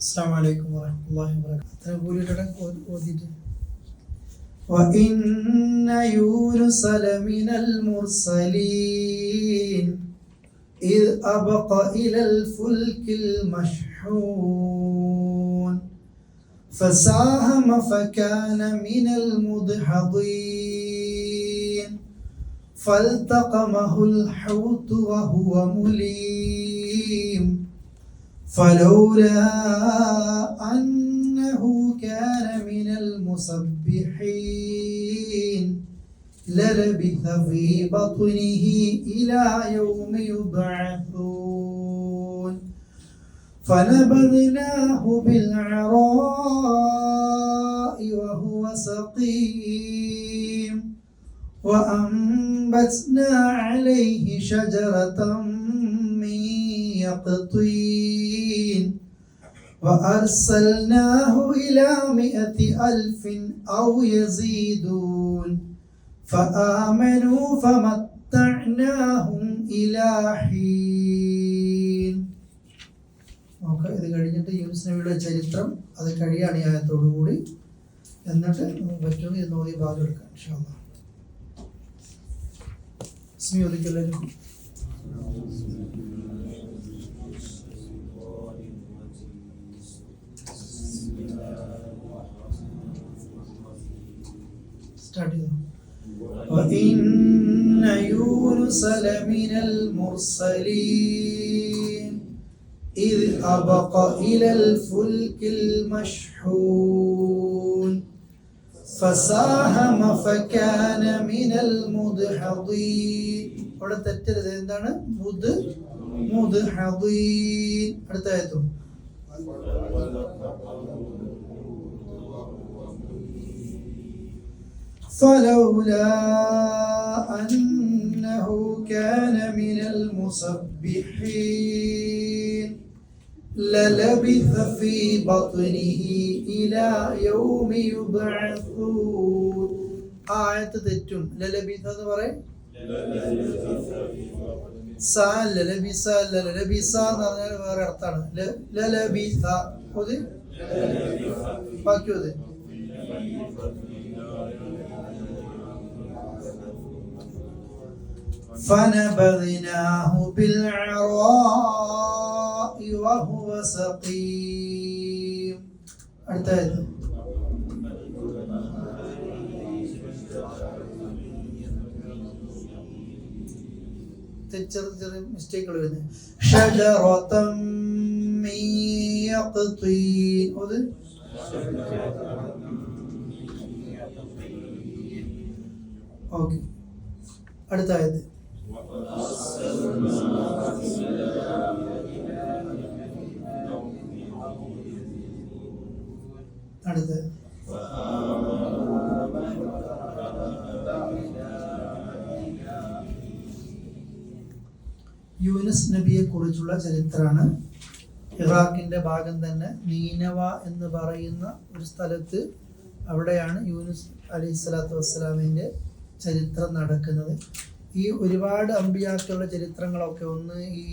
السلام عليكم ورحمة الله وبركاته. وإن يونس لمن المرسلين إذ أبق إلى الفلك المشحون فساهم فكان من المدحضين فالتقمه الحوت وهو مليم فلولا أنه كان من المسبحين للبث في بطنه إلى يوم يبعثون فنبذناه بالعراء وهو سقيم وأنبتنا عليه شجرة من يقطين وأرسلناه إلى 100,000 أو يزيدون فآمنوا فمتعناهم إلى حين. നമുക്ക് ഇത് കഴിഞ്ഞിട്ട് യൂനുസ് നബിയുടെ ചരിത്രം അത് കഴിയാണ് ഈ ആയത്തോടുകൂടി. എന്നിട്ട് നമുക്ക് പറ്റുമെങ്കിൽ ഇത് നോക്കി ഭാഗം എടുക്കാം ഇൻഷാ അല്ലാഹ്. സ്മിയോദിക്കല്ലായിരിക്കും. وإن يونس لمن المرسلين إذ أبق إلى الفلك المشحون فساهم فكان من المدحضين. അവിടെ തെറ്റരുത്. എന്താണ് മുദ്ഹദീൻ? അടുത്ത ആയത്തും فلولا أنه كان من المسبحين للبث في بطنه إلى يوم يبعثون. ആയത്ത് തെറ്റും. ലലബിഥ എന്ന് പറയും. ലലബിസ എന്ന് പറഞ്ഞാൽ വേറെ അർത്ഥമാണ്. ലലബിഥ ബാക്കി അത് فنبذناه بالعراء وهو سقيم. അടുത്തത് ചെറിയ മിസ്റ്റേക്കുകൾ വരുന്നത്. ഷജറതം മിൻ യഖ്തീൻ. ഓക്കെ. അടുത്തത് യൂനുസ് നബിയെ കുറിച്ചുള്ള ചരിത്രമാണ്. ഇറാഖിന്റെ ഭാഗം തന്നെ നീനവ എന്ന് പറയുന്ന ഒരു സ്ഥലത്ത്, അവിടെയാണ് യൂനുസ് അലൈഹിസ്സലാത്തു വസ്സലാമിന്റെ ചരിത്രം നടക്കുന്നത്. ഈ ഒരുപാട് അമ്പിയാക്കളുടെ ചരിത്രങ്ങളൊക്കെ ഒന്ന് ഈ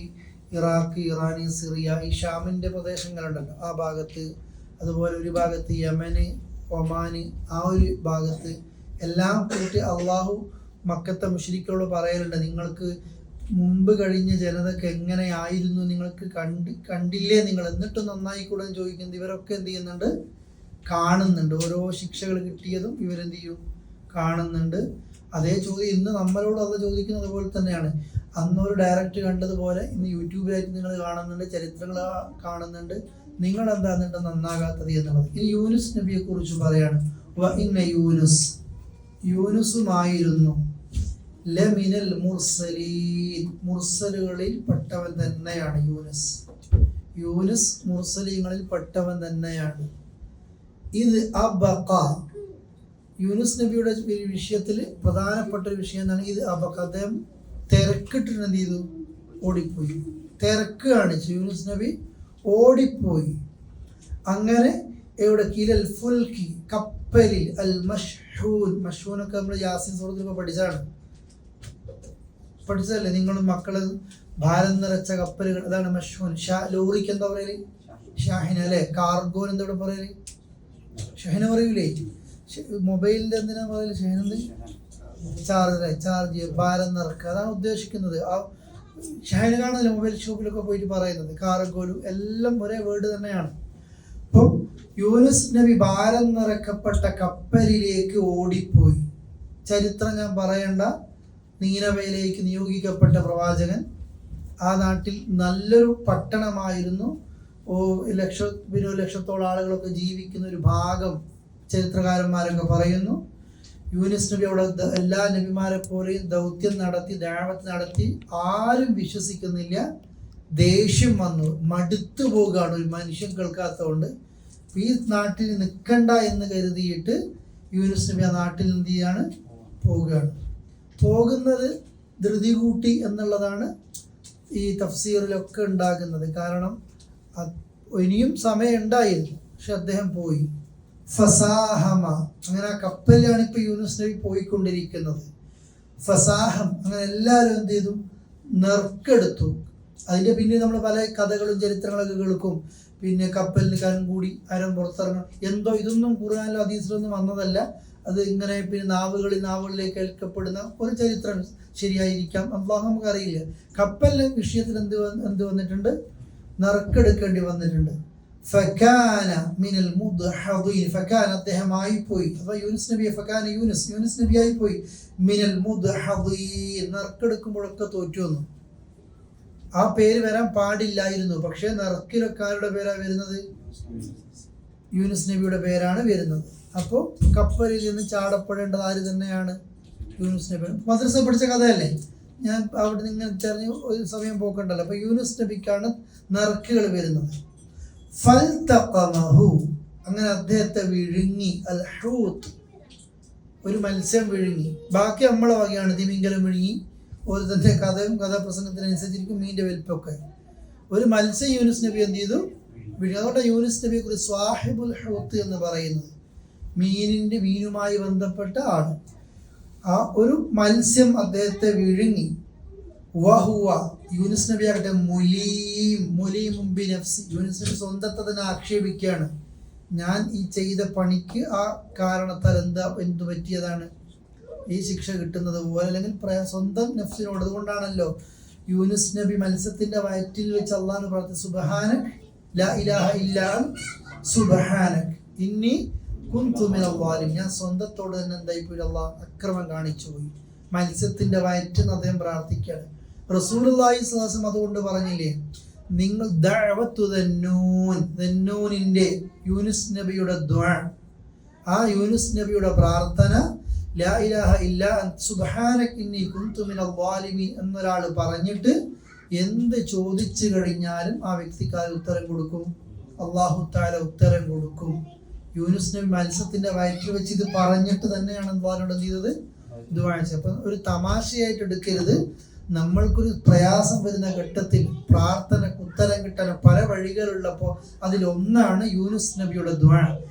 ഇറാഖ്, ഇറാനി, സിറിയ, ഈ ഷാമിന്റെ പ്രദേശങ്ങളുണ്ടല്ലോ ആ ഭാഗത്ത്, അതുപോലെ ഒരു ഭാഗത്ത് യമന്, ഒമാന്, ആ ഒരു ഭാഗത്ത് എല്ലാം കൂട്ടി അള്ളാഹു മക്കത്തെ മുശ്രിക്കുകളോട് പറയലുണ്ട്, നിങ്ങൾക്ക് മുമ്പ് കഴിഞ്ഞ ജനതക്ക് എങ്ങനെയായിരുന്നു, നിങ്ങൾക്ക് കണ്ടില്ലേ നിങ്ങൾ, എന്നിട്ടും നന്നായി കൂടെ ചോദിക്കുന്നത്. ഇവരൊക്കെ എന്ത് ചെയ്യുന്നുണ്ട്? കാണുന്നുണ്ട്. ഓരോ ശിക്ഷകൾ കിട്ടിയതും ഇവരെന്ത് ചെയ്യും? കാണുന്നുണ്ട്. അതേ ചോദ്യം ഇന്ന് നമ്മളോട് അത് ചോദിക്കുന്നത് പോലെ തന്നെയാണ്. അന്നൊരു ഡയറക്റ്റ് കണ്ടതുപോലെ ഇന്ന് യൂട്യൂബിലായിട്ട് നിങ്ങൾ കാണുന്നുണ്ട്, ചരിത്രങ്ങൾ കാണുന്നുണ്ട്. നിങ്ങൾ എന്താ എന്നിട്ട് നന്നാകാത്തത് എന്നുള്ളത്. ഇനി യൂനുസ് നബിയെ കുറിച്ച് പറയാണ്. യൂനുസുമായിരുന്നു ലമിനൽ മുർസലീൻ, മുർസലുകളിൽ പെട്ടവൻ തന്നെയാണ് യൂനുസ് മുർസലീങ്ങളിൽ പെട്ടവൻ തന്നെയാണ്. ഇത് അബഖ, യൂനുസ് നബിയുടെ വിഷയത്തിൽ പ്രധാനപ്പെട്ട ഒരു വിഷയം എന്താണ്? ഇത് അബഖ, അദ്ദേഹം തിരക്കിട്ടിട്ട് എന്ത് ചെയ്തു? ഓടിപ്പോയി. തിരക്ക് കാണിച്ചു യൂനുസ് നബി, ഓടിപ്പോയി. അങ്ങനെ എവിടെ? കിലൽ ഫുൽക്കി, കപ്പലിൽ, അൽ മഷ്ഹൂൻ. മഷ്ഹൂനൊക്കെ നമ്മൾ യാസീൻ സൂറത്തിൽ പഠിച്ചതല്ലേ നിങ്ങളും മക്കള്? ഭാരം നിറച്ച കപ്പലുകൾ, അതാണ് മഷ്ഹൂൻ. ലോറിക്ക് എന്താ പറയല്? ഷാഹിന അല്ലേ, കാർഗോ എന്തോടെ പറയല്, ഷഹന പറയൂലേ, മൊബൈലിന്റെ എന്തിനാ പറയല്, ഷഹനെന്ത്, ചാർജ് ഭാരം നിറക്കുക, അതാണ് ഉദ്ദേശിക്കുന്നത്. ആ ഷഹന കാണുന്നില്ല മൊബൈൽ ഷോപ്പിലൊക്കെ പോയിട്ട് പറയുന്നത്, കാർഗോലു എല്ലാം ഒരേ വേർഡ് തന്നെയാണ്. അപ്പം യൂനുസ് നബി ഭാരം നിറക്കപ്പെട്ട കപ്പലിലേക്ക് ഓടിപ്പോയി. ചരിത്രം ഞാൻ പറയണ്ട. നീനവയിലേക്ക് നിയോഗിക്കപ്പെട്ട പ്രവാചകൻ ആ നാട്ടിൽ നല്ലൊരു പട്ടണമായിരുന്നു. ലക്ഷത്തോളം ആളുകളൊക്കെ ജീവിക്കുന്ന ഒരു ഭാഗം ചരിത്രകാരന്മാരൊക്കെ പറയുന്നു. യൂനുസ് നബി അവിടെ എല്ലാ നബിമാരെ പോലെയും ദൗത്യം നടത്തി, ദഅവത്ത് നടത്തി, ആരും വിശ്വസിക്കുന്നില്ല. ദേഷ്യം വന്നു, മടുത്തു പോകുകയാണ്, ഒരു മനുഷ്യൻ കേൾക്കാത്തതുകൊണ്ട്. ഈ നാട്ടിൽ നിൽക്കണ്ട എന്ന് കരുതിയിട്ട് യൂനുസ് നബി ആ നാട്ടിൽ എന്ത് ചെയ്യാണ്, പോവുകയാണ്. പോകുന്നത് ധൃതി കൂട്ടി എന്നുള്ളതാണ് ഈ തഫ്സീറിലൊക്കെ ഉണ്ടാകുന്നത്. കാരണം ഇനിയും സമയം ഉണ്ടായിരുന്നു, പക്ഷെ അദ്ദേഹം പോയി. ഫസാഹമ, അങ്ങനെ ആ കപ്പലിലാണ് ഇപ്പൊ യൂനുസ് നബി പോയിക്കൊണ്ടിരിക്കുന്നത്. ഫസാഹം, അങ്ങനെ എല്ലാവരും എന്ത് ചെയ്തു, നെറുക്കെടുത്തു. അതിന്റെ പിന്നിൽ നമ്മൾ പല കഥകളും ചരിത്രങ്ങളൊക്കെ കേൾക്കും. പിന്നെ കപ്പലിന് കരം കൂടി അരം പുറത്തിറങ്ങണം എന്തോ, ഇതൊന്നും ഖുർആനിലോ ഹദീസിലൊന്നും വന്നതല്ല. അത് ഇങ്ങനെ പിന്നെ നാവുകളിലേക്ക് കേൾക്കപ്പെടുന്ന ഒരു ചരിത്രം ശരിയായിരിക്കാം, അള്ളാഹു നമുക്കറിയില്ല. കപ്പലിന്റെ വിഷയത്തിൽ എന്ത് വന്നിട്ടുണ്ട്, നറുക്കെടുക്കേണ്ടി വന്നിട്ടുണ്ട്. ഫകാന മിനൽ മുദ്ഹദീൻ, ഫകാന അദ്ദേഹമായി പോയി. അപ്പോൾ യൂനുസ് നബി, ഫകാന യൂനുസ് നബി ആയി പോയി. മിനൽ മുദ്ഹദീൻ, നറുക്കെടുക്കുമ്പോഴൊക്കെ തോറ്റു വന്നു. ആ പേര് വരാൻ പാടില്ലായിരുന്നു, പക്ഷെ നറുക്കിലൊക്കെ ആരുടെ പേരാ വരുന്നത്, യൂനുസ് നബിയുടെ പേരാണ് വരുന്നത്. അപ്പോൾ കപ്പലിൽ നിന്ന് ചാടപ്പെടേണ്ടത് ആര് തന്നെയാണ്, യൂനുസ് നബി. മദ്രസ പഠിച്ച കഥയല്ലേ, ഞാൻ അവിടെ നിന്ന് ഇങ്ങനെ തെരഞ്ഞ് ഒരു സമയം പോക്കണ്ടല്ലോ. അപ്പൊ യൂനുസ് നബിക്കാണ് നറുക്കുകൾ വരുന്നത്. ഫൽതഖമഹു, അങ്ങനെ അദ്ദേഹത്തെ വിഴുങ്ങി. അൽ ഹൂത്ത്, ഒരു മത്സ്യം വിഴുങ്ങി. ബാക്കി നമ്മളെ വകയാണ്, തിമിംഗലം വിഴുങ്ങി. ഓരോരുത്തരുടെ കഥയും കഥാപ്രസംഗത്തിനനുസരിച്ചിരിക്കും മീൻ്റെ വലിപ്പമൊക്കെ. ഒരു മത്സ്യം യൂനുസ് നബി എന്ത് ചെയ്തു, വിഴുങ്ങി. അതുകൊണ്ട് യൂനുസ് നബിയെ കുറിച്ച് സ്വാഹിബുൽ ഹൂത്ത് എന്ന് പറയുന്നത്, മീനുമായി ബന്ധപ്പെട്ട ആള്. ആ ഒരു മത്സ്യം അദ്ദേഹത്തെ വിഴുങ്ങി. വഹുവ, യൂനുസ് നബി ആകട്ടെ മുലീമും ബിനഫ്സി, യൂനുസ് നബി സ്വന്തത്തെ തന്നെ ആക്ഷേപിക്കുകയാണ്. ഞാൻ ഈ ചെയ്ത പണിക്ക് ആ കാരണത്താൽ എന്തു പറ്റിയതാണ് ഈ ശിക്ഷ കിട്ടുന്നത് പോലെ, അല്ലെങ്കിൽ സ്വന്തം നഫ്സിനോട്. അതുകൊണ്ടാണല്ലോ യൂനുസ് നബി മത്സ്യത്തിന്റെ വയറ്റിൽ വെച്ച് അള്ളാഹു പ്രാർത്ഥിച്ചു, സുബ്ഹാനക ലാ ഇലാഹ ഇല്ലാ സുബ്ഹാനക ഇന്നി കുന്തു മിനൽ ളാലിമീൻ, ഞാൻ സ്വന്തത്തോട് തന്നെ എന്തായിപ്പോയി, അള്ളാഹ് അക്രമം കാണിച്ചു പോയി. മത്സ്യത്തിന്റെ വയറ്റിൽ അദ്ദേഹം പ്രാർത്ഥിക്കുകയാണ്. റസൂലുള്ളാഹി സ്വല്ലല്ലാഹു അലൈഹി വസല്ലം അതുകൊണ്ട് പറഞ്ഞില്ലേ, നിങ്ങൾ ദഅവത്തു ദന്നൂനിന്റെ യൂനുസ് നബിയുടെ ദുആ, ആ യൂനുസ് നബിയുടെ പ്രാർത്ഥന, ലാ ഇലാഹ ഇല്ലാ സുബ്ഹാനക ഇന്നി കുന്തു മിനൽ ളാലിമീൻ എന്നൊരാൾ പറഞ്ഞിട്ട് എന്ത് ചോദിച്ചു കഴിഞ്ഞാലും ആ വ്യക്തിക്ക് ഉത്തരം കൊടുക്കും, അല്ലാഹു തആല ഉത്തരം കൊടുക്കും. യൂനുസ് നബി മത്സ്യത്തിന്റെ വയറ്റിൽ വെച്ച് ഇത് പറഞ്ഞിട്ട് തന്നെയാണ് അല്ലാഹുവോട് എന്ത് ചെയ്തത്, ദുആ ചെയ്തത്. അപ്പം ഒരു തമാശയായിട്ട് എടുക്കരുത്. നമ്മൾക്കൊരു പ്രയാസം വരുന്ന ഘട്ടത്തിൽ പ്രാർത്ഥനക്ക് ഉത്തരം കിട്ടാൻ പല വഴികളുള്ളപ്പോൾ അതിലൊന്നാണ് യൂനുസ് നബിയുടെ ദുആ,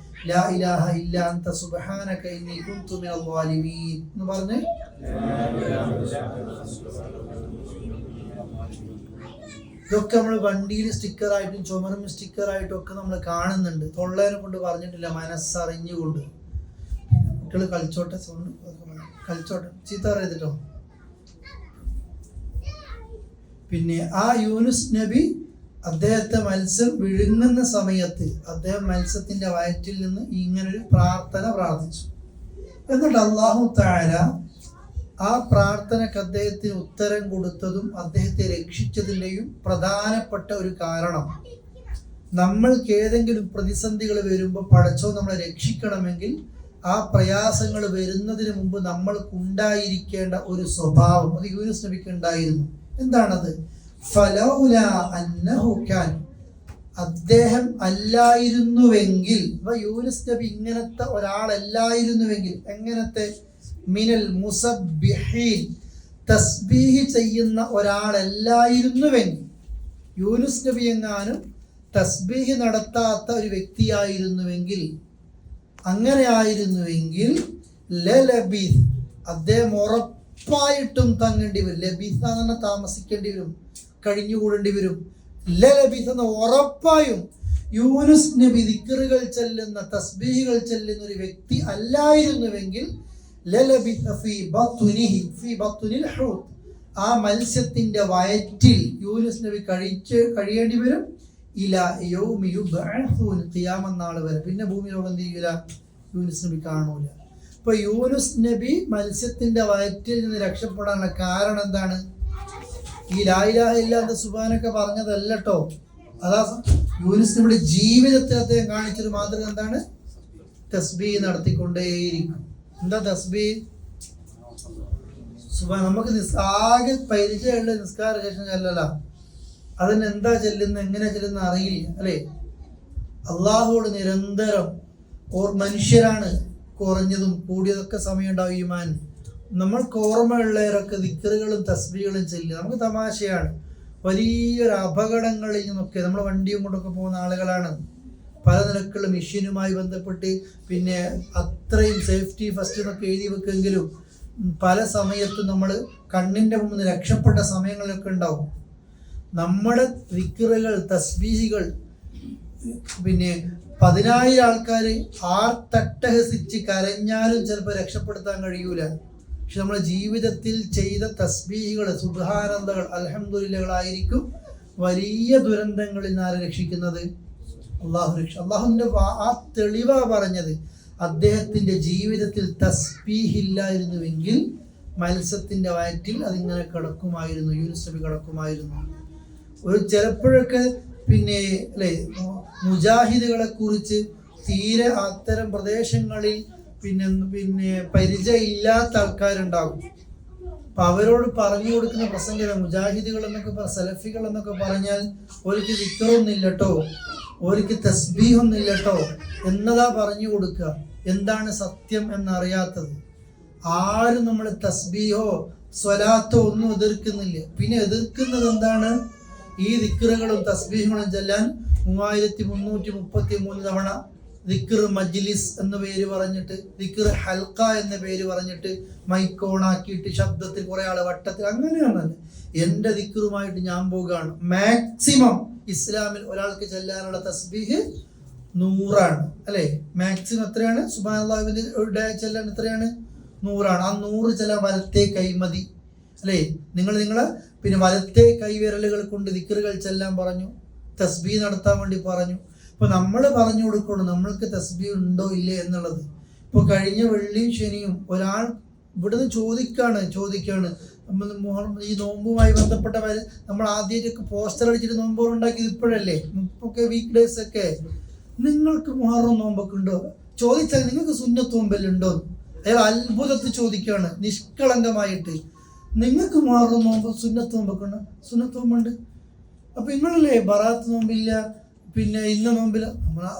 ലാ ഇലാഹ ഇല്ലാ അൻത സുബ്ഹാനക ഇന്നി കുന്തു മിനൽ ളാലിമീൻ എന്ന് പറഞ്ഞ് ഇതൊക്കെ നമ്മൾ വണ്ടിയിൽ സ്റ്റിക്കറായിട്ടും ചുമരും സ്റ്റിക്കറായിട്ടും ഒക്കെ നമ്മൾ കാണുന്നുണ്ട്. തൊള്ളേനെ കൊണ്ട് പറഞ്ഞിട്ടില്ല, മനസ്സറിഞ്ഞുകൊണ്ട്. കുട്ടികൾ കളിച്ചോട്ടെ, കളിച്ചോട്ടെ, ചീത്ത പറയത്തിട്ടോ. പിന്നെ ആ യൂനുസ് നബി അദ്ദേഹത്തെ മത്സ്യം വിഴുങ്ങുന്ന സമയത്ത് അദ്ദേഹം മത്സ്യത്തിന്റെ വയറ്റിൽ നിന്ന് ഇങ്ങനൊരു പ്രാർത്ഥന പ്രാർത്ഥിച്ചു. എന്നിട്ട് അല്ലാഹു തആല ആ പ്രാർത്ഥനക്ക് അദ്ദേഹത്തിന് ഉത്തരം കൊടുത്തതും അദ്ദേഹത്തെ രക്ഷിച്ചതിൻ്റെയും പ്രധാനപ്പെട്ട ഒരു കാരണം, നമ്മൾക്ക് ഏതെങ്കിലും പ്രതിസന്ധികൾ വരുമ്പോൾ പടച്ചോ നമ്മളെ രക്ഷിക്കണമെങ്കിൽ ആ പ്രയാസങ്ങൾ വരുന്നതിന് മുമ്പ് നമ്മൾക്ക് ഉണ്ടായിരിക്കേണ്ട ഒരു സ്വഭാവം അത് യൂനുസ് നബിക്ക് ഉണ്ടായിരുന്നു. എന്താണത്? ഫലൗല അന്നഹു കാൻ, അദ്ദേഹം അല്ലായിരുന്നുവെങ്കിൽ, യൂനുസ് നബി ഇങ്ങനത്തെ ഒരാളല്ലായിരുന്നുവെങ്കിൽ, എങ്ങനത്തെ മിനൽ മുസബ്ബിഹീൻ, തസ്ബീഹ് ചെയ്യുന്ന ഒരാളല്ലായിരുന്നുവെങ്കിൽ, യൂനുസ് നബി എങ്ങാനും തസ്ബീഹ് നടത്താത്ത ഒരു വ്യക്തിയായിരുന്നുവെങ്കിൽ, അങ്ങനെ ആയിരുന്നുവെങ്കിൽ ലലബീസ്, അദ്ദേഹം ഉറപ്പായിട്ടും തങ്ങേണ്ടി വരും. ലബീസ് എന്ന് പറഞ്ഞാൽ താമസിക്കേണ്ടി വരും, കഴിഞ്ഞുകൂടേണ്ടി വരും. ലലബീസ് എന്ന ഉറപ്പായും യൂനുസ് നബി ദിക്റുകൾ ചെല്ലുന്ന, തസ്ബീഹുകൾ ചെല്ലുന്ന ഒരു വ്യക്തി അല്ലായിരുന്നുവെങ്കിൽ ആ മത്സ്യത്തിന്റെ വയറ്റിൽ യൂനുസ് നബി കഴിയേണ്ടി വരും. ഖിയാമത്ത് നാൾ വരെ. പിന്നെ ഭൂമി ലോകം എന്ത് ചെയ്യൂല? യൂനുസ് നബി കാണൂല. ഇപ്പൊ യൂനുസ് നബി മത്സ്യത്തിന്റെ വയറ്റിൽ നിന്ന് രക്ഷപ്പെടാനുള്ള കാരണം എന്താണ്? ഈ ലാ ഇലാഹ ഇല്ലല്ലാഹ് സുബ്ഹാനക പറഞ്ഞതല്ല കേട്ടോ. അതാ യൂനുസ് നബിയുടെ ജീവിതത്തിൽ അദ്ദേഹം കാണിച്ചൊരു മാതൃക എന്താണ്? തസ്ബീഹ് നടത്തിക്കൊണ്ടേയിരിക്കും. എന്താ തസ്ബീഹ്? നമുക്ക് ആകെ പരിചയമുള്ള നിസ്കാര ശേഷം ചെല്ലല. അതിന് എന്താ ചെല്ലുന്ന, എങ്ങനെ ചെല്ലുന്ന അറിയില്ല അല്ലേ? അള്ളാഹുവോട് നിരന്തരം മനുഷ്യരാണ്, കുറഞ്ഞതും കൂടിയതൊക്കെ സമയം ഉണ്ടാവും ഈമാൻ. നമ്മൾക്ക് ഓർമ്മയുള്ളവരൊക്കെ ദിക്റുകളും തസ്ബീഹുകളും ചെല്ലുക. നമുക്ക് തമാശയാണ്. വലിയൊരു അപകടങ്ങളിൽ നിന്നൊക്കെ നമ്മൾ വണ്ടിയും കൊണ്ടൊക്കെ പോകുന്ന ആളുകളാണ്. പല നിലക്കുള്ള മെഷീനുമായി ബന്ധപ്പെട്ട് പിന്നെ അത്രയും സേഫ്റ്റി ഫസ്റ്റ് എന്നൊക്കെ എഴുതി വെക്കെങ്കിലും പല സമയത്തും നമ്മൾ കണ്ണിൻ്റെ മുമ്പിൽ നിന്ന് രക്ഷപ്പെട്ട സമയങ്ങളിലൊക്കെ ഉണ്ടാവും. നമ്മുടെ ദിക്റുകൾ തസ്ബീഹുകൾ പിന്നെ 10,000 ആൾക്കാർ ആർത്തട്ടഹസിച്ച് കരഞ്ഞാലും ചിലപ്പോൾ രക്ഷപ്പെടുത്താൻ കഴിയൂല. പക്ഷെ നമ്മുടെ ജീവിതത്തിൽ ചെയ്ത തസ്ബീഹുകൾ, സുബ്ഹാനല്ലാഹ്, അൽഹംദുലില്ലാഹുകളായിരിക്കും വലിയ ദുരന്തങ്ങളിൽ നിന്ന് ആരെ രക്ഷിക്കുന്നത്? അള്ളാഹുവിൻ്റെ ആ തെളിവാ പറഞ്ഞത്. അദ്ദേഹത്തിന്റെ ജീവിതത്തിൽ തസ്ബീഹ് ഇല്ലായിരുന്നുവെങ്കിൽ മത്സ്യത്തിന്റെ വയറ്റിൽ അതിങ്ങനെ കിടക്കുമായിരുന്നു, യൂനുസ് നബി കിടക്കുമായിരുന്നു. ഒരു ചിലപ്പോഴൊക്കെ പിന്നെ അല്ലെ മുജാഹിദുകളെ കുറിച്ച് തീരെ അത്തരം പ്രദേശങ്ങളിൽ പിന്നെ പരിചയമില്ലാത്ത ആൾക്കാരുണ്ടാകും. അപ്പൊ അവരോട് പറഞ്ഞു കൊടുക്കുന്ന പ്രസംഗം മുജാഹിദുകൾ എന്നൊക്കെ സലഫികൾ എന്നൊക്കെ പറഞ്ഞാൽ ഒരിക്കൽ ദിക്റൊന്നുമില്ല കേട്ടോ, ഒരിക്കൽ തസ്ബീഹൊന്നുമില്ല കേട്ടോ എന്നതാ പറഞ്ഞു കൊടുക്കുക. എന്താണ് സത്യം എന്നറിയാത്തത്. ആരും നമ്മൾ തസ്ബീഹോ സ്വലാത്തോ ഒന്നും എതിർക്കുന്നില്ല. പിന്നെ എതിർക്കുന്നത് എന്താണ്? ഈ ദിക്റുകളും തസ്ബീഹുകളും ചെല്ലാൻ 3333 തവണ ദിക്ർ മജ്ലിസ് എന്ന പേര് പറഞ്ഞിട്ട്, ദിക്ർ ഹൽക്ക എന്ന പേര് പറഞ്ഞിട്ട് മൈക്കോണാക്കിയിട്ട് ശബ്ദത്തിൽ കുറെ ആള് വട്ടത്തിൽ, അങ്ങനെയാണല്ല. എൻ്റെ ദിക്റുമായിട്ട് ഞാൻ പോകുകയാണ്. മാക്സിമം ഇസ്ലാമിൽ ഒരാൾക്ക് ചെല്ലാനുള്ള തസ്ബീഹ് 100 അല്ലെ? മാക്സിമം എത്രയാണ്? സുബ്ഹാനല്ലാഹ് ചെല്ലാൻ എത്രയാണ്? 100. ആ 100 ചെല്ലാൻ വലത്തെ കൈ മതി അല്ലേ? നിങ്ങളെ പിന്നെ വലത്തെ കൈവിരലുകൾ കൊണ്ട് ദിക്റുകൾ ചെല്ലാൻ പറഞ്ഞു, തസ്ബീഹ് നടത്താൻ വേണ്ടി പറഞ്ഞു. ഇപ്പൊ നമ്മൾ പറഞ്ഞു കൊടുക്കണം നമ്മൾക്ക് തസ്ബീഹ് ഉണ്ടോ ഇല്ലേ എന്നുള്ളത്. ഇപ്പൊ കഴിഞ്ഞ വെള്ളിയും ശനിയും ഒരാൾ ഇവിടുന്ന് ചോദിക്കാണ് ഈ നോമ്പുമായി ബന്ധപ്പെട്ട നമ്മൾ ആദ്യമൊക്കെ പോസ്റ്റർ അടിച്ചിട്ട് നോമ്പുകൾ ഉണ്ടാക്കിയത് ഇപ്പോഴല്ലേ? മുപ്പൊക്കെ വീക്ക് ഡേയ്സ് ഒക്കെ. നിങ്ങൾക്ക് മുഹറം നോമ്പൊക്കെ ഉണ്ടോ ചോദിച്ചാൽ നിങ്ങൾക്ക് സുന്നത്ത് നോമ്പല്ലുണ്ടോ? അയാൾ അത്ഭുതത്തിൽ ചോദിക്കുകയാണ് നിഷ്കളങ്കമായിട്ട്. നിങ്ങൾക്ക് മുഹറം നോമ്പ് സുന്നത്ത് നോമ്പൊക്കെ ഉണ്ടോ? സുന്നത്ത് നോമ്പുണ്ട്. അപ്പൊ നിങ്ങളല്ലേ ബറാത്ത് നോമ്പില്ല, പിന്നെ ഇന്ന നോമ്പില്ല.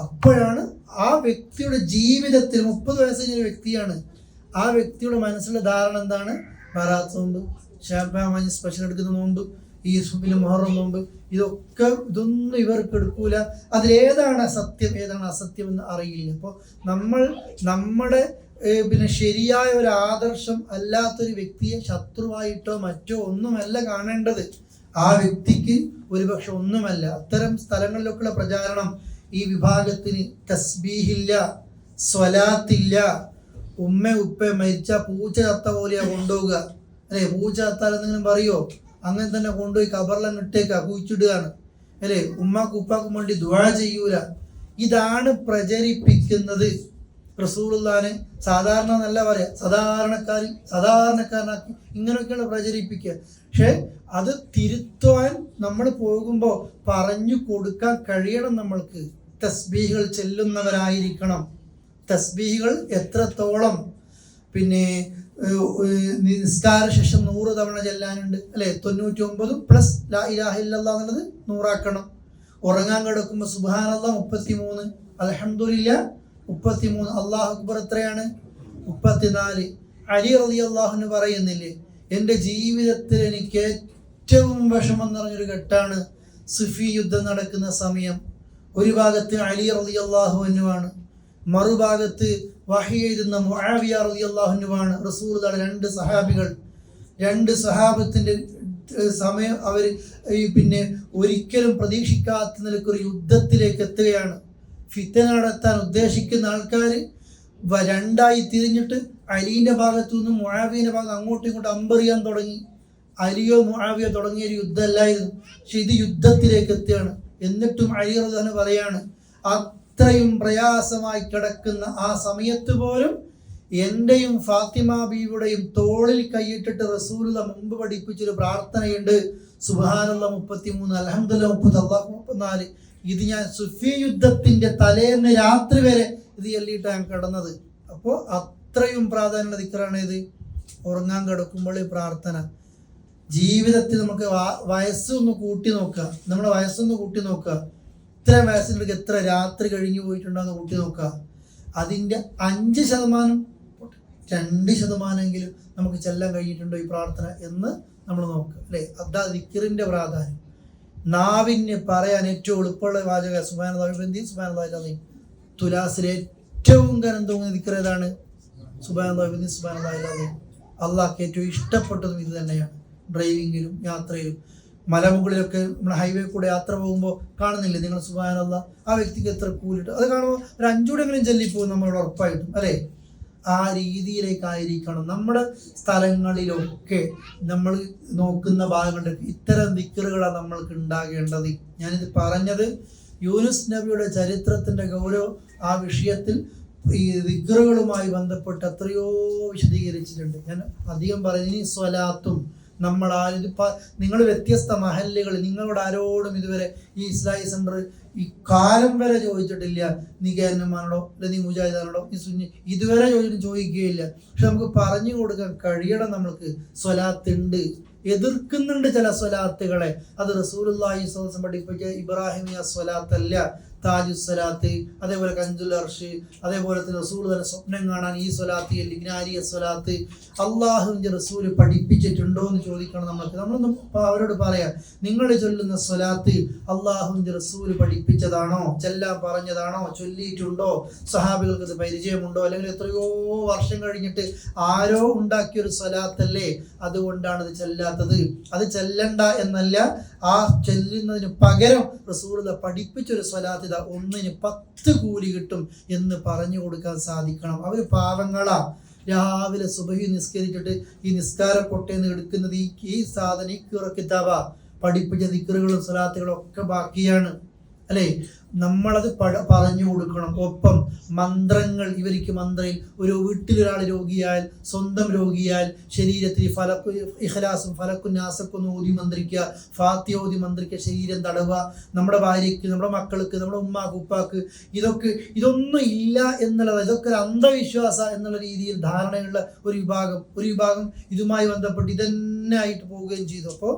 അപ്പോഴാണ് ആ വ്യക്തിയുടെ ജീവിതത്തിൽ 30 വയസ്സ് കഴിഞ്ഞ വ്യക്തിയാണ്. ആ വ്യക്തിയുടെ മനസ്സിലെ ധാരണ എന്താണ്? ബറാത്ത് നോമ്പ്, ഷാബാൻ സ്പെഷ്യൽ എടുക്കുന്ന നോമ്പ്, ഈ പിന്നെ മുഹറം നോമ്പ്, ഇതൊന്നും ഇവർക്ക് എടുക്കൂല. അതിലേതാണ് സത്യം ഏതാണ് അസത്യം എന്ന് അറിയില്ല. അപ്പോൾ നമ്മുടെ പിന്നെ ശരിയായ ഒരു ആദർശം അല്ലാത്തൊരു വ്യക്തിയെ ശത്രുവായിട്ടോ മറ്റോ ഒന്നുമല്ല കാണേണ്ടത്. ആ വ്യക്തിക്ക് ഒരുപക്ഷെ ഒന്നുമല്ല. അത്തരം സ്ഥലങ്ങളിലൊക്കെയുള്ള പ്രചാരണം ഈ വിഭാഗത്തിന് തസ്ബീഹില്ല, സ്വലാത്തില്ല, ഉപ്പ മരിച്ച പൂച്ച ചത്ത പോലെയാ കൊണ്ടുപോവുക അല്ലെ? പൂച്ച ചത്താൽ എന്തെങ്കിലും പറയോ? അങ്ങനെ തന്നെ കൊണ്ടുപോയി കബറിലും ഇട്ടേക്കാ, കുഴിച്ചിടുകയാണ് അല്ലെ? ഉമ്മാക്കും ഉപ്പാക്കും വേണ്ടി ദുആ ചെയ്യൂല. ഇതാണ് പ്രചരിപ്പിക്കുന്നത്. റസൂലുള്ളാഹിനെ സാധാരണ എന്നല്ല പറയാ, സാധാരണക്കാരനാക്കി ഇങ്ങനെയൊക്കെയാണ് പ്രചരിപ്പിക്കുക. പക്ഷെ അത് തിരുത്തുവാൻ നമ്മൾ പോകുമ്പോൾ പറഞ്ഞു കൊടുക്കാൻ കഴിയണം. നമ്മൾക്ക് തസ്ബീഹുകൾ ചെല്ലുന്നവരായിരിക്കണം. തസ്ബീഹുകൾ എത്രത്തോളം പിന്നെ നിസ്കാര ശേഷം 100 തവണ ചെല്ലാനുണ്ട് അല്ലെ? 99 പ്ലസ് ലാ ഇലാഹ ഇല്ലല്ലാഹ് എന്നുള്ളത് 100 ആക്കണം. ഉറങ്ങാൻ കിടക്കുമ്പോൾ സുബ്ഹാനല്ലാഹ് 33, അൽഹംദുലില്ലാഹ് 33, അല്ലാഹു അക്ബർ എത്രയാണ്? 34. അലി റളിയല്ലാഹു അൻഹു പറയുന്നില്ലേ, എൻ്റെ ജീവിതത്തിൽ എനിക്ക് ഏറ്റവും വിഷമം നിറഞ്ഞൊരു ഘട്ടമാണ് സിഫീൻ യുദ്ധം നടക്കുന്ന സമയം. ഒരു ഭാഗത്ത് അലി റളിയല്ലാഹു അൻഹു ആണ്, മറുഭാഗത്ത് വഹി എഴുതുന്ന മുആവിയ റളിയല്ലാഹു അൻഹു ആണ്. റസൂലുള്ളാഹിയുടെ 2 സഹാബികൾ, 2 സഹാബത്തിന്റെ സമയം അവർ പിന്നെ ഒരിക്കലും പ്രതീക്ഷിക്കാത്ത നിലക്കൊരു യുദ്ധത്തിലേക്ക് എത്തുകയാണ്. ഫിത്ന നടത്താൻ ഉദ്ദേശിക്കുന്ന ആൾക്കാർ രണ്ടായി തിരിഞ്ഞിട്ട് അലീൻ്റെ ഭാഗത്തു നിന്നും മുആവിയയുടെ ഭാഗത്ത് അങ്ങോട്ടും ഇങ്ങോട്ടും അമ്പെറിയാൻ തുടങ്ങി. അലിയോ മുആവിയോ തുടങ്ങിയ ഒരു യുദ്ധമല്ലായിരുന്നു, പക്ഷെ ഇത് യുദ്ധത്തിലേക്ക് എത്തുകയാണ്. എന്നിട്ടും അലി റളിയല്ലാഹു അൻഹു പറയാണ്, അത്രയും പ്രയാസമായി കിടക്കുന്ന ആ സമയത്ത് പോലും എൻ്റെയും ഫാത്തിമ ബീവിയുടെയും തോളിൽ കൈയിട്ടിട്ട് റസൂലുള്ളാഹി മുമ്പ് പഠിപ്പിച്ചൊരു പ്രാർത്ഥനയുണ്ട്. സുബ്ഹാനല്ലാഹ് 33, അൽഹംദുലില്ലാഹ് 30, അല്ലാഹു 34. ഇത് ഞാൻ സുഫി യുദ്ധത്തിന്റെ തലേന്ന് രാത്രി വരെ ഇത് ചൊല്ലിയിട്ടാണ് ഞാൻ കിടന്നത്. അപ്പോൾ അത്രയും പ്രാധാന്യമുള്ള ദിക്റാണ് ഇത്. ഉറങ്ങാൻ കിടക്കുമ്പോൾ ഈ പ്രാർത്ഥന. ജീവിതത്തിൽ നമുക്ക് വയസ്സൊന്ന് കൂട്ടി നോക്കുക. നമ്മുടെ വയസ്സൊന്ന് കൂട്ടി നോക്കുക. ഇത്ര വയസ്സിലേക്ക് എത്ര രാത്രി കഴിഞ്ഞു പോയിട്ടുണ്ടോന്ന് കൂട്ടി നോക്കുക. അതിൻ്റെ 5%, 2% നമുക്ക് ചെല്ലാൻ കഴിഞ്ഞിട്ടുണ്ടോ ഈ പ്രാർത്ഥന എന്ന് നമ്മൾ നോക്കുക, അല്ലേ? അതാ ദിക്റിന്റെ പ്രാധാന്യം. നാവിന് പറയാൻ ഏറ്റവും എളുപ്പമുള്ള വാചക സുബ്ഹാനല്ലാഹി സുബ്ഹാനല്ലാഹി. തുലാസിലെ ഏറ്റവും കനം തോന്നുന്ന ദിക്ർ ഏതാണ്? സുബ്ഹാനല്ലാഹി സുബ്ഹാനല്ലാഹി. അള്ളാഹ്ക്ക് ഏറ്റവും ഇഷ്ടപ്പെട്ടതും ഇത് തന്നെയാണ്. ഡ്രൈവിങ്ങിലും യാത്രയിലും മലമുകളിലൊക്കെ നമ്മൾ ഹൈവേ കൂടെ യാത്ര പോകുമ്പോൾ കാണുന്നില്ലേ നിങ്ങൾ സുബ്ഹാനല്ലാഹ്, ആ വ്യക്തിക്ക് എത്ര കൂലിട്ട് അത് കാണുമ്പോൾ ഒരു 5 കൂടെങ്കിലും ചൊല്ലിപ്പോകും നമ്മളോട് ഉറപ്പായിട്ടും, അല്ലേ? ആ രീതിയിലേക്കായിരിക്കണം നമ്മുടെ സ്ഥലങ്ങളിലൊക്കെ നമ്മൾ നോക്കുന്ന ഭാഗങ്ങളിലൊക്കെ ഇത്തരം ദിക്റുകളാണ് നമ്മൾക്ക് ഉണ്ടാകേണ്ടത്. ഞാനിത് പറഞ്ഞത് യൂനുസ് നബിയുടെ ചരിത്രത്തിന്റെ ഗൗരവം ആ വിഷയത്തിൽ ഈ ദിക്റുകളുമായി ബന്ധപ്പെട്ട് എത്രയോ വിശദീകരിച്ചിട്ടുണ്ട്. ഞാൻ അധികം പറഞ്ഞു. സ്വലാത്തും നമ്മൾ നിങ്ങൾ വ്യത്യസ്ത മഹല്ലുകൾ, നിങ്ങളോട് ആരോടും ഇതുവരെ ഈ ഇസ്ലാഹി സെന്റർ ഈ കാലം വരെ ചോദിച്ചിട്ടില്ല നീ കേരളമാണോ അല്ലെ നീ മുജാഹിദാണോ നീ സുന്നി, ഇതുവരെ ചോദിക്കുകയില്ല. പക്ഷെ നമുക്ക് പറഞ്ഞു കൊടുക്കാൻ കഴിയണം. നമ്മൾക്ക് സ്വലാത്തുണ്ട്, എതിർക്കുന്നുണ്ട് ചില സ്വലാത്തുകളെ. അത് റസൂലുള്ളാഹി സ്വല്ലല്ലാഹു അലൈഹി വസല്ലം പഠിപ്പിച്ച ഇബ്രാഹിമിയ സ്വലാത്തല്ല, താജു സ്വലാത്ത്, അതേപോലെ കൻസുൽ അർഷ്, അതേപോലെ തന്നെ റസൂൽ തന്നെ സ്വപ്നം കാണാൻ ഈ സ്വലാത്ത്, ലിഗ്നാരിയ സ്വലാത്ത് അള്ളാഹുവിന്റെ റസൂൽ പഠിപ്പിച്ചിട്ടുണ്ടോ എന്ന് ചോദിക്കണം നമ്മൾക്ക്. നമ്മളൊന്ന് അവരോട് പറയാം, നിങ്ങൾ ചൊല്ലുന്ന സ്വലാത്ത് അള്ളാഹുവിന്റെ റസൂൽ പഠിപ്പിച്ചതാണോ, ചെല്ലാൻ പറഞ്ഞതാണോ, ചൊല്ലിയിട്ടുണ്ടോ, സഹാബികൾക്ക് ഇത് പരിചയമുണ്ടോ, അല്ലെങ്കിൽ എത്രയോ വർഷം കഴിഞ്ഞിട്ട് ആരോ ഉണ്ടാക്കിയൊരു സ്വലാത്തല്ലേ, അതുകൊണ്ടാണ് ഇത് ചെല്ലാത്തത്. അത് ചെല്ലണ്ട എന്നല്ല, ആ ചെല്ലുന്നതിന് പകരം റസൂൽ പഠിപ്പിച്ചൊരു സ്വലാത്ത് ഒന്നിന് 10 കൂലി കിട്ടും എന്ന് പറഞ്ഞു കൊടുക്കാൻ സാധിക്കണം. അവർ പാവങ്ങളാ. രാവിലെ സുബഹി നിസ്കരിച്ചിട്ട് ഈ നിസ്കാര കൊട്ടയെന്ന് എടുക്കുന്നത് ഈ സാധനം ഈ കിതാബ പഠിപ്പിച്ച ദിക്റുകളും സ്വലാത്തുകളും ഒക്കെ ബാക്കിയാണ്, അല്ലേ? നമ്മളത് പറഞ്ഞു കൊടുക്കണം. ഒപ്പം മന്ത്രങ്ങൾ, ഇവർക്ക് മന്ത്രയിൽ ഒരു വീട്ടിലൊരാൾ രോഗിയായാൽ, സ്വന്തം രോഗിയാൽ ശരീരത്തിൽ ഇഖ്ലാസും ഫലക്കും നാസക്കും ഓതി മന്ത്രിക്കുക, ഫാത്തിഹ ഓതി മന്ത്രിക്കുക, ശരീരം തടവുക. നമ്മുടെ ഭാര്യയ്ക്ക്, നമ്മുടെ മക്കൾക്ക്, നമ്മുടെ ഉമ്മാക്ക് ഉപ്പാക്ക് ഇതൊന്നും ഇല്ല എന്നുള്ളത്, ഇതൊക്കെ ഒരു അന്ധവിശ്വാസ എന്നുള്ള രീതിയിൽ ധാരണയുള്ള ഒരു വിഭാഗം ഇതുമായി ബന്ധപ്പെട്ട് ഇതന്നെ ആയിട്ട് പോവുകയും ചെയ്തു. അപ്പോൾ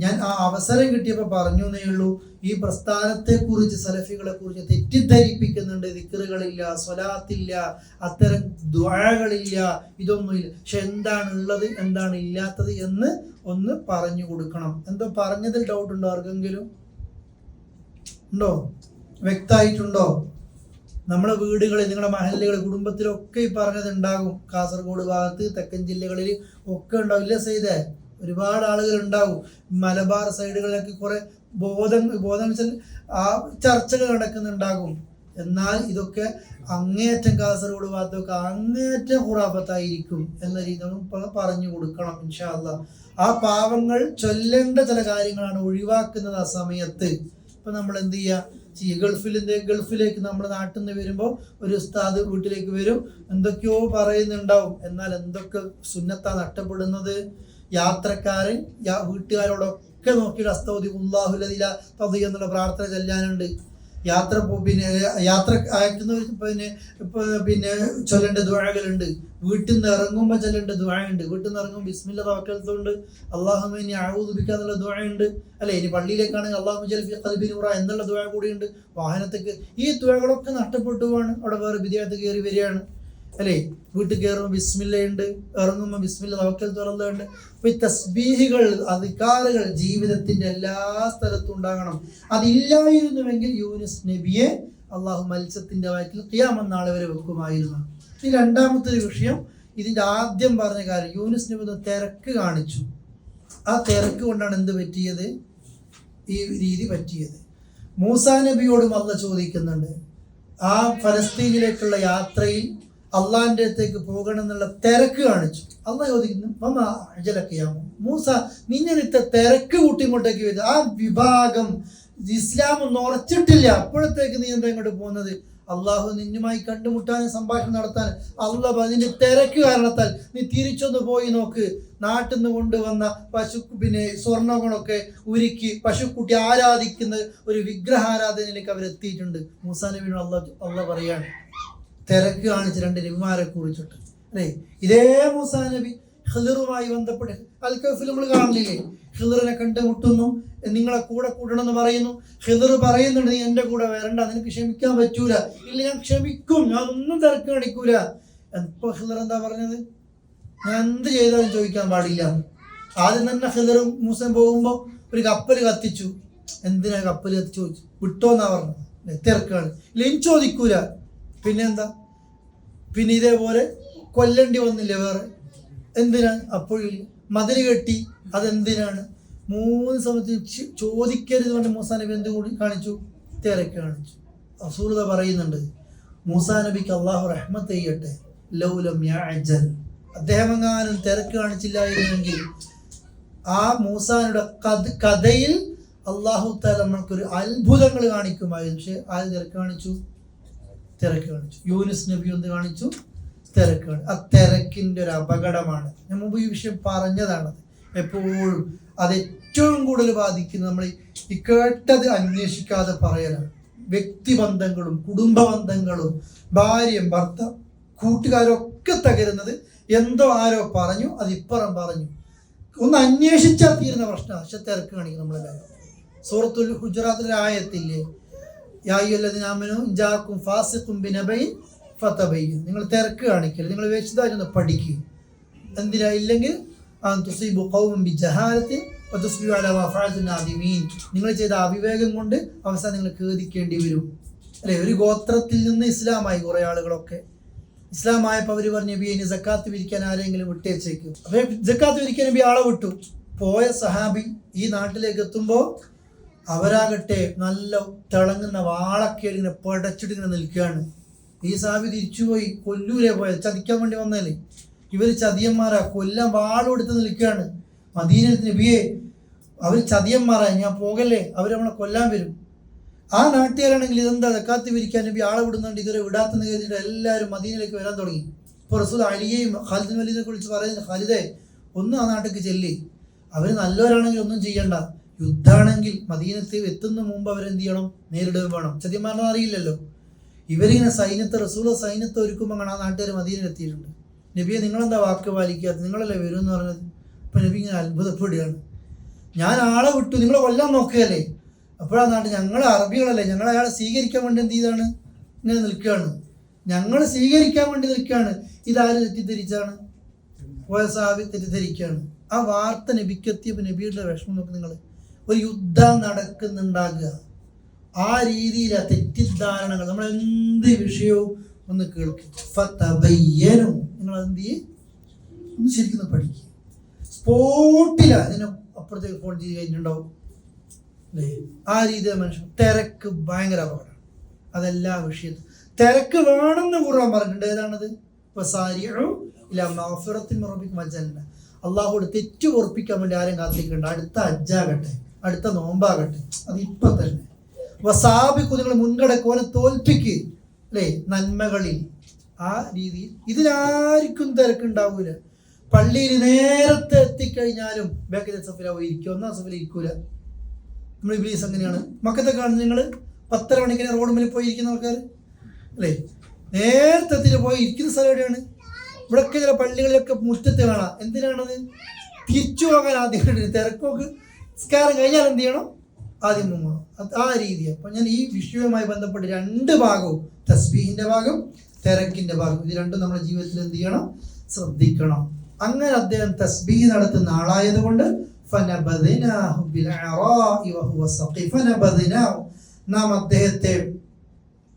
ഞാൻ ആ അവസരം കിട്ടിയപ്പോൾ പറഞ്ഞു എന്നേ ഉള്ളൂ. ഈ പ്രസ്ഥാനത്തെക്കുറിച്ച്, സലഫികളെ കുറിച്ച് തെറ്റിദ്ധരിപ്പിക്കുന്നുണ്ട്. ദിക്റുകളില്ല, സ്വലാത്തില്ല, അത്തരം ദുആകളില്ല, ഇതൊന്നുമില്ല. പക്ഷെ എന്താണ് ഉള്ളത്, എന്താണ് ഇല്ലാത്തത് എന്ന് ഒന്ന് പറഞ്ഞു കൊടുക്കണം. എന്തോ പറഞ്ഞതിൽ ഡൗട്ട് ഉണ്ടോ ആർക്കെങ്കിലും? ഉണ്ടോ? വ്യക്തമായിട്ടുണ്ടോ? നമ്മുടെ വീടുകളിൽ, നിങ്ങളുടെ മഹല്ലുകളിൽ, കുടുംബത്തിലൊക്കെ ഈ പറഞ്ഞത് ഉണ്ടാകും. കാസർഗോഡ് ഭാഗത്ത്, തെക്കൻ ജില്ലകളിൽ ഒക്കെ ഉണ്ടാവും. ഇല്ല സെയ്തേ? ഒരുപാട് ആളുകൾ ഉണ്ടാവും. മലബാർ സൈഡുകളിലൊക്കെ കുറെ ബോധം വെച്ചാൽ ആ ചർച്ചകൾ നടക്കുന്നുണ്ടാകും. എന്നാൽ ഇതൊക്കെ അങ്ങേയറ്റം കാസർഗോഡ് ഭാഗത്തൊക്കെ അങ്ങേയറ്റം ഖുറാഫത്തായിരിക്കും എന്ന രീതിയിൽ പറഞ്ഞു കൊടുക്കണം ഇൻഷാ അല്ലാഹ്. ആ പാവങ്ങൾ ചൊല്ലേണ്ട ചില കാര്യങ്ങളാണ് ഒഴിവാക്കുന്നത് ആ സമയത്ത്. ഇപ്പൊ നമ്മൾ എന്ത് ചെയ്യുക, ഗൾഫിലേക്ക് നമ്മുടെ നാട്ടിൽ നിന്ന് വരുമ്പോൾ ഒരു ഉസ്താദ് വീട്ടിലേക്ക് വരും, എന്തൊക്കെയോ പറയുന്നുണ്ടാവും. എന്നാൽ എന്തൊക്കെ സുന്നത്താ നഷ്ടപ്പെടുന്നത്. യാത്രക്കാരൻ വീട്ടുകാരോടൊക്കെ നോക്കിയിട്ട് അസ്തൗദി ഉല്ലാഹുലദില തദി എന്നുള്ള പ്രാർത്ഥന ചെല്ലാനുണ്ട്. യാത്ര അയക്കുന്നവർ പിന്നെ ചൊല്ലേണ്ട ദുആകളുണ്ട്. വീട്ടിൽ നിന്ന് ഇറങ്ങുമ്പോൾ ചൊല്ലേണ്ട ദുആയുണ്ട്. വീട്ടിൽ നിന്ന് ഇറങ്ങുമ്പോൾ ബിസ്മില്ലാ തവക്കൽതുണ്ട്, അല്ലാഹുമ്മ ഇന്നി അഊദു ബിക എന്നുള്ള ദുആയുണ്ട്, അല്ലെ? ഇനി പള്ളിയിലേക്കാണെങ്കിൽ അല്ലാഹുമ്മ ജഅൽ ഫീ ഖൽബി നൂറ എന്നുള്ള ദുആ കൂടിയുണ്ട്. വാഹനത്തേക്ക് ഈ ദുആകളൊക്കെ നഷ്ടപ്പെട്ടു പോവാണ്. അവിടെ വേറെ ബിദ്അത്ത് കയറി വരികയാണ്, അല്ലേ? വീട്ടിൽ കയറുമ്പോൾ ബിസ്മില്ലയുണ്ട്, ഇറങ്ങുമ്പോൾ ബിസ്മില്ലാ തവക്കൽതുണ്ട്. അപ്പൊ ഈ തസ്ബീഹുകൾ, അദ്കാറുകൾ ജീവിതത്തിന്റെ എല്ലാ സ്ഥലത്തും ഉണ്ടാകണം. അതില്ലായിരുന്നുവെങ്കിൽ യൂനുസ് നബിയെ അള്ളാഹു മത്സ്യത്തിന്റെ വയറ്റിൽ ഖിയാമത്ത് നാൾ വരെ വെക്കുമായിരുന്നു. ഈ രണ്ടാമത്തെ ഒരു വിഷയം, ഇതിന്റെ ആദ്യം പറഞ്ഞ കാര്യം, യൂനുസ് നബി തിരക്ക് കാണിച്ചു. ആ തിരക്ക് കൊണ്ടാണ് എന്ത് പറ്റിയത്, ഈ രീതി പറ്റിയത്. മൂസാ നബിയോടും അള്ളാഹ് ചോദിക്കുന്നുണ്ട്, ആ ഫലസ്തീനിലേക്കുള്ള യാത്രയിൽ അള്ളാഹിൻ്റെ അടുത്തേക്ക് പോകണം എന്നുള്ള തിരക്ക് കാണിച്ചു. അള്ളാഹ് ചോദിക്കുന്നു, മൂസ നിന്നെ ഇത്ര തിരക്ക് കൂട്ടി ഇങ്ങോട്ടേക്ക് വരും, ആ വിഭാഗം ഇസ്ലാം ഒന്നും ഉറച്ചിട്ടില്ല, അപ്പോഴത്തേക്ക് നീ എന്താ ഇങ്ങോട്ട് പോകുന്നത്? അള്ളാഹു നിന്നുമായി കണ്ടുമുട്ടാനും സംഭാഷണം നടത്താൻ അള്ളാഹ് അതിന്റെ തിരക്ക് കാരണത്താൽ നീ തിരിച്ചൊന്ന് പോയി നോക്ക്. നാട്ടിൽ നിന്ന് കൊണ്ടുവന്ന സ്വർണ്ണങ്ങളൊക്കെ ഉരുക്കി പശുക്കുട്ടി ആരാധിക്കുന്ന ഒരു വിഗ്രഹാരാധനയിലേക്ക് അവരെത്തിയിട്ടുണ്ട്. മൂസാ നബിയോട് അള്ളാഹ് പറയാണ്, തിരക്ക് കാണിച്ച് രണ്ട് നബിമാരെ കുറിച്ചിട്ട് അല്ലേ. ഇതേ മൂസാ നബി ഖിദറുമായി ബന്ധപ്പെട്ട് അൽ കഹ്ഫിൽ നമ്മൾ കാണുന്നില്ലേ, ഖിദറിനെ കണ്ടുമുട്ടുന്നു, നിങ്ങളെ കൂടെ കൂടണമെന്ന് പറയുന്നു. ഖിദർ പറയുന്നുണ്ട്, നീ എൻ്റെ കൂടെ വരണ്ട, നിനക്ക് ക്ഷമിക്കാൻ പറ്റൂല. ഇല്ല, ഞാൻ ക്ഷമിക്കും, ഞാൻ ഒന്നും തിരക്ക് കാണിക്കൂല. ഇപ്പൊ ഖിദർ എന്താ പറഞ്ഞത്? ഞാൻ എന്ത് ചെയ്താലും ചോദിക്കാൻ പാടില്ല. ആദ്യം തന്നെ ഖിദർ മൂസൻ പോകുമ്പോൾ ഒരു കപ്പൽ കത്തിച്ചു. എന്തിനാ കപ്പൽ കത്തിച്ചു ചോദിച്ചു, വിട്ടോന്നാ പറഞ്ഞത്, തിരക്കാണ്, ഇല്ല ഇനി ചോദിക്കൂല. പിന്നെന്താ, പിന്നെ ഇതേപോലെ കൊല്ലേണ്ടി വന്നില്ലേ വേറെ, എന്തിനാണ്? അപ്പോൾ മതിൽ കെട്ടി, അതെന്തിനാണ്? 3 സമയത്ത് ചോദിക്കരുത് കൊണ്ട് മൂസാ നബി എന്തുകൂടി കാണിച്ചു? തിരക്ക് കാണിച്ചു. റസൂലുള്ളാഹി പറയുന്നുണ്ട്, മൂസാ നബിക്ക് അള്ളാഹു റഹ്മത്ത് ചെയ്യട്ടെ, ലൗലം യഅജൽ, അദ്ദേഹം എങ്ങാനും തിരക്ക് കാണിച്ചില്ലായിരുന്നെങ്കിൽ ആ മൂസായുടെ കഥയിൽ അള്ളാഹു തആല നമുക്കൊരു അത്ഭുതങ്ങൾ കാണിക്കുമായിരുന്നു. പക്ഷെ ആര് തിരക്ക് കാണിച്ചു? തിരക്ക് കാണിച്ചു. യൂനുസ് നബി എന്ത് കാണിച്ചു? തിരക്കാണ്. ആ തിരക്കിൻ്റെ ഒരു അപകടമാണ്. ഞാൻ മുമ്പ് ഈ വിഷയം പറഞ്ഞതാണത്. എപ്പോഴും അത് ഏറ്റവും കൂടുതൽ ബാധിക്കുന്നത് നമ്മൾ ഈ കേട്ടത് അന്വേഷിക്കാതെ പറയലാണ്. വ്യക്തിബന്ധങ്ങളും കുടുംബ ബന്ധങ്ങളും ഭാര്യയും ഭർത്താവ് കൂട്ടുകാരൊക്കെ തകരുന്നത് എന്തോ ആരോ പറഞ്ഞു, അതിപ്പുറം പറഞ്ഞു, ഒന്ന് അന്വേഷിച്ചാൽ തീരുന്ന പ്രശ്നമാണ്. പക്ഷെ തിരക്ക് കാണിക്കും നമ്മളെല്ലാവരും. സൂറത്തുൽ ഹുജറാത്തിലെ ആയത്തില്ലേ, യാ അയ്യുഹല്ലദീന ആമനൂ ഇൻ ജാഅക്കും ഫാസിഖുൻ ബിനബഇൻ ഫതബയ്യൻ, നിങ്ങൾ തിരക്ക് കാണിക്കരുത്, നിങ്ങൾ വിശദമായിട്ടൊന്ന് പഠിക്കുക. എന്തിനാ? ഇല്ലെങ്കിൽ തുസീബു ഖൗമൻ ബിജഹാലത്തിൻ വതുസ്ബിഹു അലാ മാ ഫഅൽതും നാദിമീൻ, നിങ്ങൾ ചെയ്ത അവിവേകം കൊണ്ട് അവസാനം നിങ്ങൾ ഖേദിക്കേണ്ടി വരും അല്ലേ. ഒരു ഗോത്രത്തിൽ നിന്ന് ഇസ്ലാമായി കുറേ ആളുകളൊക്കെ. ഇസ്ലാമായപ്പോൾ അവർ പറഞ്ഞു, നബി ഇനി സക്കാത്ത് പിരിക്കാൻ ആരെങ്കിലും വിട്ടേച്ചേക്കും. അപ്പോൾ സക്കാത്ത് പിരിക്കാൻ നബി ആളെ വിട്ടു. പോയ സഹാബി ഈ നാട്ടിലേക്ക് എത്തുമ്പോൾ അവരാകട്ടെ നല്ല തിളങ്ങുന്ന വാളൊക്കെ ഇങ്ങനെ പടച്ചിട്ട് ഇങ്ങനെ നിൽക്കുകയാണ്. ഈ സഹാബി തിരിച്ചുപോയി, കൊല്ലൂലേ പോയത്, ചതിക്കാൻ വേണ്ടി വന്നല്ലേ. ഇവർ ചതിയന്മാരാ, കൊല്ലാൻ വാളെടുത്ത് നിൽക്കുകയാണ്. മദീനത്ത് നബിയെ, അവർ ചതിയന്മാരാ, ഞാൻ പോകല്ലേ, അവർ നമ്മളെ കൊല്ലാൻ വരും. ആ നാട്ടുകാരാണെങ്കിൽ ഇതെന്താ സക്കാത്ത് പിരിക്കാൻ നബി ആളെ വിടുന്നുണ്ട്, ഇതുവരെ വിടാത്തെന്ന് കരുതിയിട്ട് എല്ലാവരും മദീനയിലേക്ക് വരാൻ തുടങ്ങി. ഇപ്പോൾ റസൂൽ അലിയെയും ഖാലിദ് വലീദിനെ കുറിച്ച് പറയുന്നത്, ഖാലിദേ ഒന്ന് ആ നാട്ടിലേക്ക് ചെല്ലി, അവർ നല്ലവരാണെങ്കിൽ ഒന്നും ചെയ്യണ്ട, യുദ്ധാണെങ്കിൽ മദീനത്ത് എത്തുന്ന മുമ്പ് അവരെന്ത് ചെയ്യണം, നേരിടുകയും വേണം. ചതിയന്മാരെന്ന് അറിയില്ലല്ലോ. ഇവരിങ്ങനെ സൈന്യത്തെ ഒരുക്കുമ്പോൾ ആ നാട്ടുകാർ മദീനയിൽ എത്തിയിട്ടുണ്ട്. നബിയെ നിങ്ങളെന്താ വാക്ക് പാലിക്കാത്ത, നിങ്ങളല്ലേ വരും എന്ന് പറഞ്ഞത്. അപ്പം നബി ഇങ്ങനെ അത്ഭുതപ്പെടുകയാണ്, ഞാൻ ആളെ വിട്ടു, നിങ്ങളെ കൊല്ലാൻ നോക്കുകയല്ലേ. അപ്പോഴാ നാട്ടിൽ ഞങ്ങൾ അറബികളല്ലേ, ഞങ്ങൾ അയാളെ സ്വീകരിക്കാൻ വേണ്ടി എന്ത് ചെയ്താണ്, ഇങ്ങനെ നിൽക്കുകയാണ്, ഞങ്ങൾ സ്വീകരിക്കാൻ വേണ്ടി നിൽക്കുകയാണ്. ഇതാര് തെറ്റിദ്ധരിച്ചാണ്? പോയ സഹാബി തെറ്റിദ്ധരിക്കുകയാണ്. ആ വാർത്ത നബിക്കെത്തിയപ്പോൾ നബിയുടെ വിഷമം നോക്ക് നിങ്ങൾ. ഒരു യുദ്ധം നടക്കുന്നുണ്ടാകുക, ആ രീതിയിലെ തെറ്റിദ്ധാരണകൾ, നമ്മൾ എന്ത് വിഷയവും ഒന്ന് കേൾക്കും. ഫതബയ്യനു, നിങ്ങൾ എന്ത് ചെയ്യും, ഒന്ന് ശരിക്കും പഠിക്കുക. സ്പോട്ടില ഇതിനെ അപ്പുറത്തേക്ക് ഫോൺ ചെയ്ത് കഴിഞ്ഞിട്ടുണ്ടാവും അല്ലേ. ആ രീതിയിലെ മനുഷ്യൻ തിരക്ക് ഭയങ്കര അപകടമാണ്. അതെല്ലാ വിഷയത്തിലും തിരക്ക് വേണമെന്ന് ഖുർആൻ പറഞ്ഞിട്ടുണ്ട്. ഏതാണത്? അള്ളാഹുവോട് തെറ്റ് ഉറപ്പിക്കാൻ വേണ്ടി ആരും കാത്തിരിക്കണ്ട. അടുത്ത ഹജ്ജാകട്ടെ, അടുത്ത നോമ്പാകട്ടെ, അത് ഇപ്പൊ തന്നെ വസാബിക്കു, നിങ്ങൾ മുൻകടക്കോനെ തോൽപ്പിക്ക് അല്ലേ നന്മകളിൽ. ആ രീതിയിൽ ഇതിലാർക്കും തിരക്കുണ്ടാവൂല. പള്ളിയിൽ നേരത്തെ എത്തിക്കഴിഞ്ഞാലും ബാക്കിലെ സഫിലാവും ഇരിക്കുക, ഒന്നാം സഫിൽ ഇരിക്കൂല. നമ്മൾ ഇബ്ലീസ് അങ്ങനെയാണ്. മക്കത്തെ കാണുന്നത് നിങ്ങൾ 10:30 മണിക്ക് റോഡ് മേലിൽ പോയി ഇരിക്കുന്ന ആൾക്കാർ അല്ലേ, നേരത്തെ എത്തിയിട്ട് പോയി ഇരിക്കുന്ന സ്ഥലം എവിടെയാണ്? ഇവിടെയൊക്കെ ചില പള്ളികളിലൊക്കെ മുറ്റത്ത് കാണാം. എന്തിനാണത്? തിരിച്ചു പോകാൻ ആദ്യം തിരക്കൊക്കെ നിസ്കാരം കഴിഞ്ഞാൽ എന്ത് ചെയ്യണം, ആദ്യം മുങ്ങണം. ആ രീതിയാണ്. അപ്പം ഞാൻ ഈ വിഷയവുമായി ബന്ധപ്പെട്ട് 2 ഭാഗവും, തസ്ബീഹിന്റെ ഭാഗം, തിരക്കിന്റെ ഭാഗം, ഇത് രണ്ടും നമ്മുടെ ജീവിതത്തിൽ എന്ത് ചെയ്യണം, ശ്രദ്ധിക്കണം. അങ്ങനെ അദ്ദേഹം തസ്ബീഹ് നടത്തുന്ന ആളായതുകൊണ്ട് നാം അദ്ദേഹത്തെ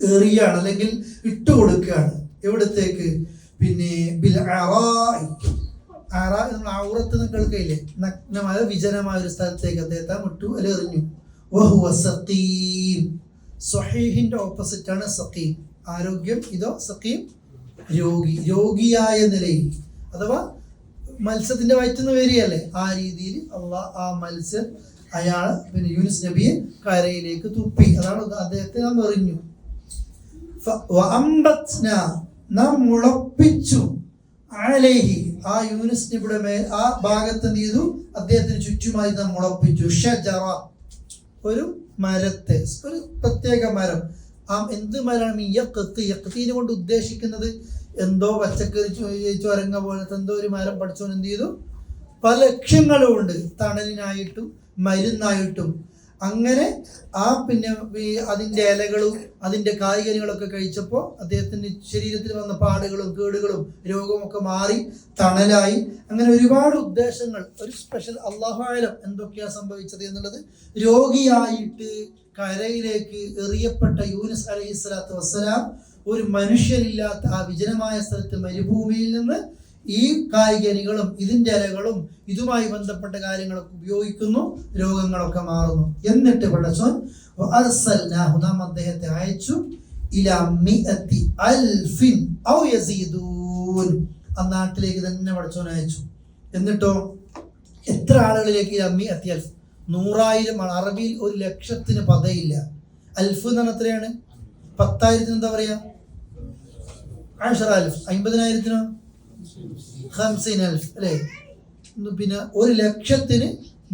എറിയാണ്, അല്ലെങ്കിൽ ഇട്ടുകൊടുക്കുകയാണ്. എവിടത്തേക്ക്? പിന്നെ നമ്മൾ ഔറത്ത് എന്ന് കേൾക്കയില്ലേ, നഗ്നമായ വിജനമായ ഒരു സ്ഥലത്തേക്ക് അദ്ദേഹത്തെ മുട്ടു അല്ലെ എറിഞ്ഞു. സ്വഹീഹിന്റെ ഓപ്പോസിറ്റ് ആണ് സഖീം. ആരോഗ്യം. ഇതോ സഖീം രോഗി, രോഗിയായ നിലയിൽ. അഥവാ മത്സ്യത്തിന്റെ വയറ്റുന്ന വരികയല്ലേ, ആ രീതിയിൽ അള്ളാഹ് ആ മത്സ്യം അയാൾ പിന്നെ യൂനുസ് നബിയെ കരയിലേക്ക് തുപ്പി. അതാണ് അദ്ദേഹത്തെ നാം എറിഞ്ഞു. നാം മുളപ്പിച്ചു അലൈഹി, ആ യൂനുസ് നബിയുടെ മേൽ ആ ഭാഗത്ത് എന്ത് ചെയ്തു, അദ്ദേഹത്തിന് ചുറ്റുമായി നാം മുളപ്പിച്ചു ഷജറ, ഒരു മരത്തെ, ഒരു പ്രത്യേക മരം. ആ എന്ത് മരമാണ്? യഖ്തീനെ കൊണ്ട് ഉദ്ദേശിക്കുന്നത് എന്തോ പച്ചക്കറി ചൊരങ്ങ പോലത്തെ എന്തോ ഒരു മരം. പഠിച്ചോൻ എന്ത് ചെയ്തു, പല ലക്ഷ്യങ്ങളും ഉണ്ട്, തണലിനായിട്ടും മരുന്നായിട്ടും. അങ്ങനെ ആ പിന്നെ അതിൻ്റെ ഇലകളും അതിൻ്റെ കായ്കനികളൊക്കെ കഴിച്ചപ്പോൾ അദ്ദേഹത്തിൻ്റെ ശരീരത്തിൽ വന്ന പാടുകളും കേടുകളും രോഗമൊക്കെ മാറി തണലായി. അങ്ങനെ ഒരുപാട് ഉദ്ദേശങ്ങൾ. ഒരു സ്പെഷ്യൽ അല്ലാഹു അഅലം എന്തൊക്കെയാ സംഭവിച്ചത് എന്നുള്ളത്. രോഗിയായിട്ട് കരയിലേക്ക് എറിയപ്പെട്ട യൂനുസ് അലൈഹിസ്സലാത്തു വസ്സലാം ഒരു മനുഷ്യരില്ലാത്ത ആ വിജനമായ സ്ഥലത്ത് മരുഭൂമിയിൽ നിന്ന് ഈ കായ്കനികളും ഇതിൻ്റെ ഇലകളും ഇതുമായി ബന്ധപ്പെട്ട കാര്യങ്ങളൊക്കെ ഉപയോഗിക്കുന്നു, രോഗങ്ങളൊക്കെ മാറുന്നു. എന്നിട്ട് പടച്ചോൻ നാം അദ്ദേഹത്തെ അയച്ചു ഇലാ മിഅത്തി അൽഫിൻ ഔ യസീദൂൻ, ആ നാട്ടിലേക്ക് തന്നെ പടച്ചോൻ അയച്ചു. എന്നിട്ടോ എത്ര ആളുകളിലേക്ക്? ഇലാ മിഅത്തി അൽഫ്, 100,000 ആണ്. അറബിയിൽ 1,00,000 പദയില്ല. അൽഫ് എന്ന് പറഞ്ഞാൽ എത്രയാണ്? 10,000 എന്താ പറയാ? 10,000. 50,000 50,000 അല്ലേ? പിന്നെ 1,00,000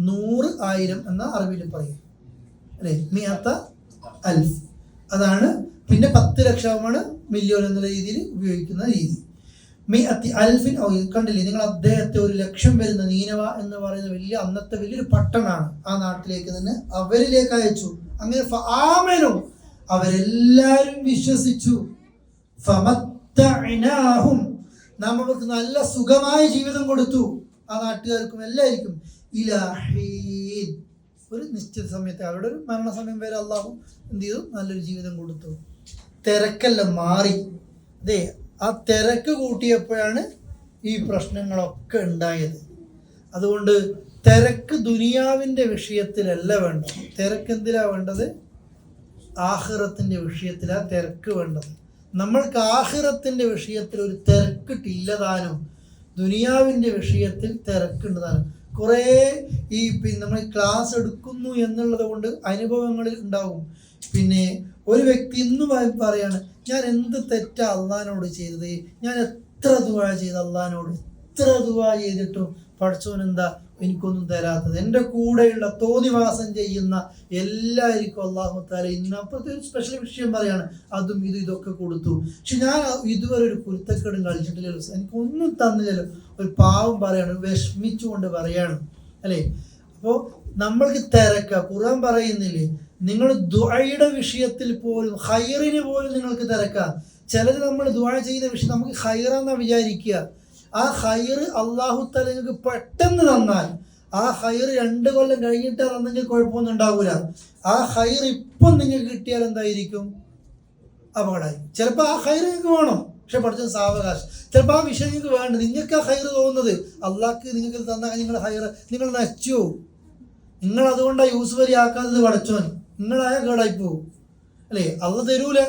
100,000 എന്ന അറബിയിൽ പറയും അല്ലേ, മിഅത്ത അൽഫ്. അതാണ്. പിന്നെ 10 ലക്ഷമാണ് മില്യൺ എന്നുള്ള രീതിയിൽ ഉപയോഗിക്കുന്ന രീതി. മിഅത്തി അൽഫിൻ. കണ്ടില്ലേ നിങ്ങൾ, അദ്ദേഹത്തെ 1,00,000 വരുന്ന നീനവ എന്ന് പറയുന്ന വലിയ അന്നത്തെ വലിയൊരു പട്ടണമാണ്. ആ നാട്ടിലേക്ക് തന്നെ അവരിലേക്ക് അയച്ചു. അങ്ങനെ ഫആമനു, അവരെല്ലാവരും വിശ്വസിച്ചു. ഫമത്തഅനാഹും, നാം അവർക്ക് നല്ല സുഖമായ ജീവിതം കൊടുത്തു, ആ നാട്ടുകാർക്കും എല്ലാവർക്കും. ഇലാഹീൻ, ഒരു നിശ്ചിത സമയത്ത്, അവരുടെ ഒരു മരണസമയം വരെ അള്ളാഹു എന്ത് ചെയ്തു, നല്ലൊരു ജീവിതം കൊടുത്തു. തിരക്കെല്ലാം മാറി. അതെ, ആ തിരക്ക് കൂട്ടിയപ്പോഴാണ് ഈ പ്രശ്നങ്ങളൊക്കെ ഉണ്ടായത്. അതുകൊണ്ട് തിരക്ക് ദുനിയാവിൻ്റെ വിഷയത്തിലല്ല വേണ്ടത്. തിരക്ക് എന്തിലാ വേണ്ടത്? ആഖിറത്തിൻ്റെ വിഷയത്തിലാണ് തിരക്ക് വേണ്ടത്. നമ്മൾക്ക് ആഖിറത്തിൻ്റെ വിഷയത്തിൽ ഒരു തിരക്കിട്ടില്ലതാനും ദുനിയാവിൻ്റെ വിഷയത്തിൽ തിരക്കുണ്ടതാനും. കുറേ ഈ പിന്നെ നമ്മൾ ക്ലാസ് എടുക്കുന്നു എന്നുള്ളത് കൊണ്ട് അനുഭവങ്ങളിൽ ഉണ്ടാവും. പിന്നെ ഒരു വ്യക്തി ഇന്നും പറയാണ്, ഞാൻ എന്ത് തെറ്റാ അള്ളാഹിനോട് ചെയ്തത്, ഞാൻ എത്ര ദുആ ചെയ്ത് അള്ളാഹിനോട്, എത്ര ദുആ ചെയ്തിട്ടും പഠിച്ചോൻ എന്താ എനിക്കൊന്നും തരാത്തത്. എൻ്റെ കൂടെയുള്ള തോന്നിവാസം ചെയ്യുന്ന എല്ലാവർക്കും അള്ളാഹു തആല ഇന്നപ്പുറത്തെ ഒരു സ്പെഷ്യൽ വിഷയം പറയാണ്, അതും ഇതൊക്കെ കൊടുത്തു, പക്ഷെ ഞാൻ ഇതുവരെ ഒരു കുരുത്തക്കേടും കളിച്ചിട്ടില്ലല്ലോ, എനിക്കൊന്നും തന്നില്ലല്ലോ. ഒരു പാവം പറയാണ്, വിഷമിച്ചുകൊണ്ട് പറയാണ് അല്ലേ. അപ്പോൾ നമ്മൾക്ക് തിരക്ക. ഖുർആൻ പറയുന്നില്ലേ, നിങ്ങൾ ദുആയുടെ വിഷയത്തിൽ പോലും ഖൈറിന് പോലും നിങ്ങൾക്ക് തിരക്കാം. ചിലർ നമ്മൾ ദുആ ചെയ്യുന്ന വിഷയം നമുക്ക് ഖൈറാന്നാ വിചാരിക്കുക. ആ ഖൈർ അല്ലാഹു തആല നിങ്ങൾക്ക് പെട്ടെന്ന് തന്നാൽ, ആ ഖൈർ 2 കൊല്ലം കഴിഞ്ഞിട്ട് തന്നെങ്കിൽ കുഴപ്പമൊന്നും ഉണ്ടാവില്ല. ആ ഖൈർ ഇപ്പം നിങ്ങൾക്ക് കിട്ടിയാൽ എന്തായിരിക്കും? അപകടമായി. ചിലപ്പോൾ ആ ഖൈർ നിങ്ങൾക്ക് വേണം, പക്ഷെ പഠിച്ച സാവകാശം. ചിലപ്പോൾ ആ വിഷയം നിങ്ങൾക്ക് വേണ്ട, നിങ്ങൾക്ക് ആ ഖൈർ തോന്നുന്നത് അള്ളാഹ്ക്ക് നിങ്ങൾക്ക് തന്നാൽ നിങ്ങൾ ഖൈർ നിങ്ങൾ നശിച്ചു. നിങ്ങൾ അതുകൊണ്ടാണ് യൂസുഫ് അലി ആക്കാത്തത് പഠിച്ചോൻ, നിങ്ങളായ കേടായി പോകും അല്ലേ, അള്ളാഹ് തരൂല.